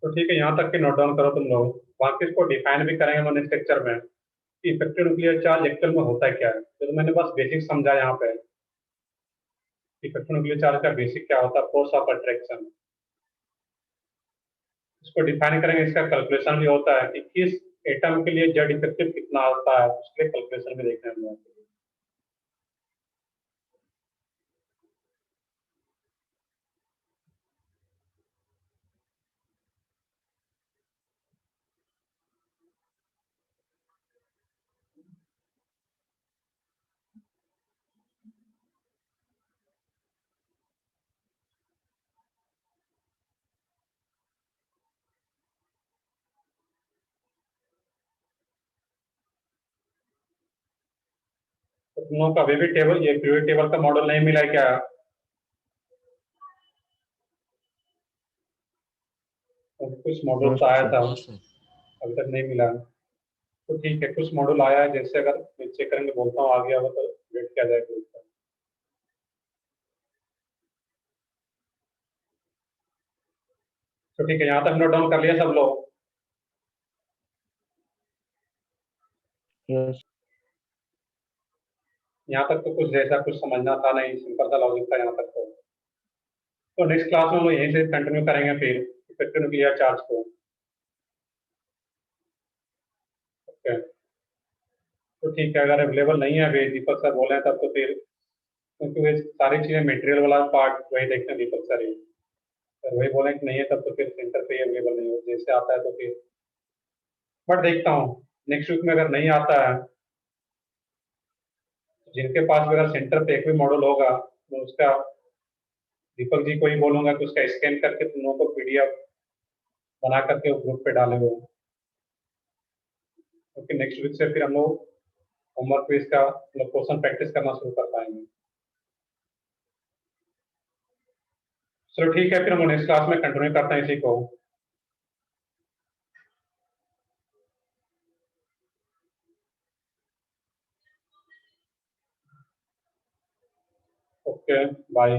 तो ठीक है, यहाँ तक के नोट डाउन करो तुम लोग। बाकी इसको डिफाइन भी करेंगे हम नेक्स्ट लेक्चर में कि इफेक्टिव न्यूक्लियर चार्ज एक्चुअल में होता है क्या है। तो मैंने बस बेसिक समझा यहाँ पे, इफेक्टिव न्यूक्लियर चार्ज का बेसिक क्या होता है, फोर्स ऑफ अट्रैक्शन। इसको डिफाइन करेंगे, इसका कैलकुलेशन भी होता है कि किस एटम के लिए जेड इफेक्टिव कितना होता है, उसके लिए कैलकुलेशन भी देखने में आता है। तो तुम लोगों का अभी भी टेबल, ये पीरियड टेबल का मॉडल नहीं मिला है क्या? तो कुछ मॉडल तो आया था, हाँ सर। अभी तक नहीं मिला। तो ठीक है, कुछ मॉडल आया है, जैसे अगर चेक करेंगे, बोलता हूँ आ गया हो तो वेट किया जाए ग्रुप पर। तो ठीक है, यहाँ तक नोट डाउन कर लिया सब लोग? यस यहाँ तक तो कुछ जैसा कुछ समझना था नहीं, सिंपल सा लॉजिक था यहाँ तक तो नेक्स्ट क्लास में हम लोग यहीं से कंटिन्यू करेंगे फिर इफेक्टिव न्यूक्लियर चार्ज को। ओके, तो ठीक है, अगर अवेलेबल नहीं है अभी, दीपक सर बोले हैं तब तो फिर, क्योंकि वे सारी चीज़ें मटेरियल वाला पार्ट वही देखते हैं दीपक सर ही, अगर वही बोले कि नहीं है तब तो फिर सेंटर पे ही अवेलेबल नहीं हो, जैसे आता है तो फिर। बट देखता हूँ नेक्स्ट वीक में अगर नहीं आता है, तो जिनके पास अगर सेंटर पे एक भी मॉडल होगा, तो उसका दीपक जी को ही बोलूंगा कि उसका स्कैन करके तुम लोगों को पीडीएफ बना करके ग्रुप पे डाले हुए, क्योंकि नेक्स्ट वीक से फिर हम लोग होमवर्क पे इसका मतलब क्वेश्चन प्रैक्टिस करना शुरू कर पाएंगे। चलो ठीक है, फिर हम नेक्स्ट क्लास में कंटिन्यू करते हैं इसी को। Okay, bye.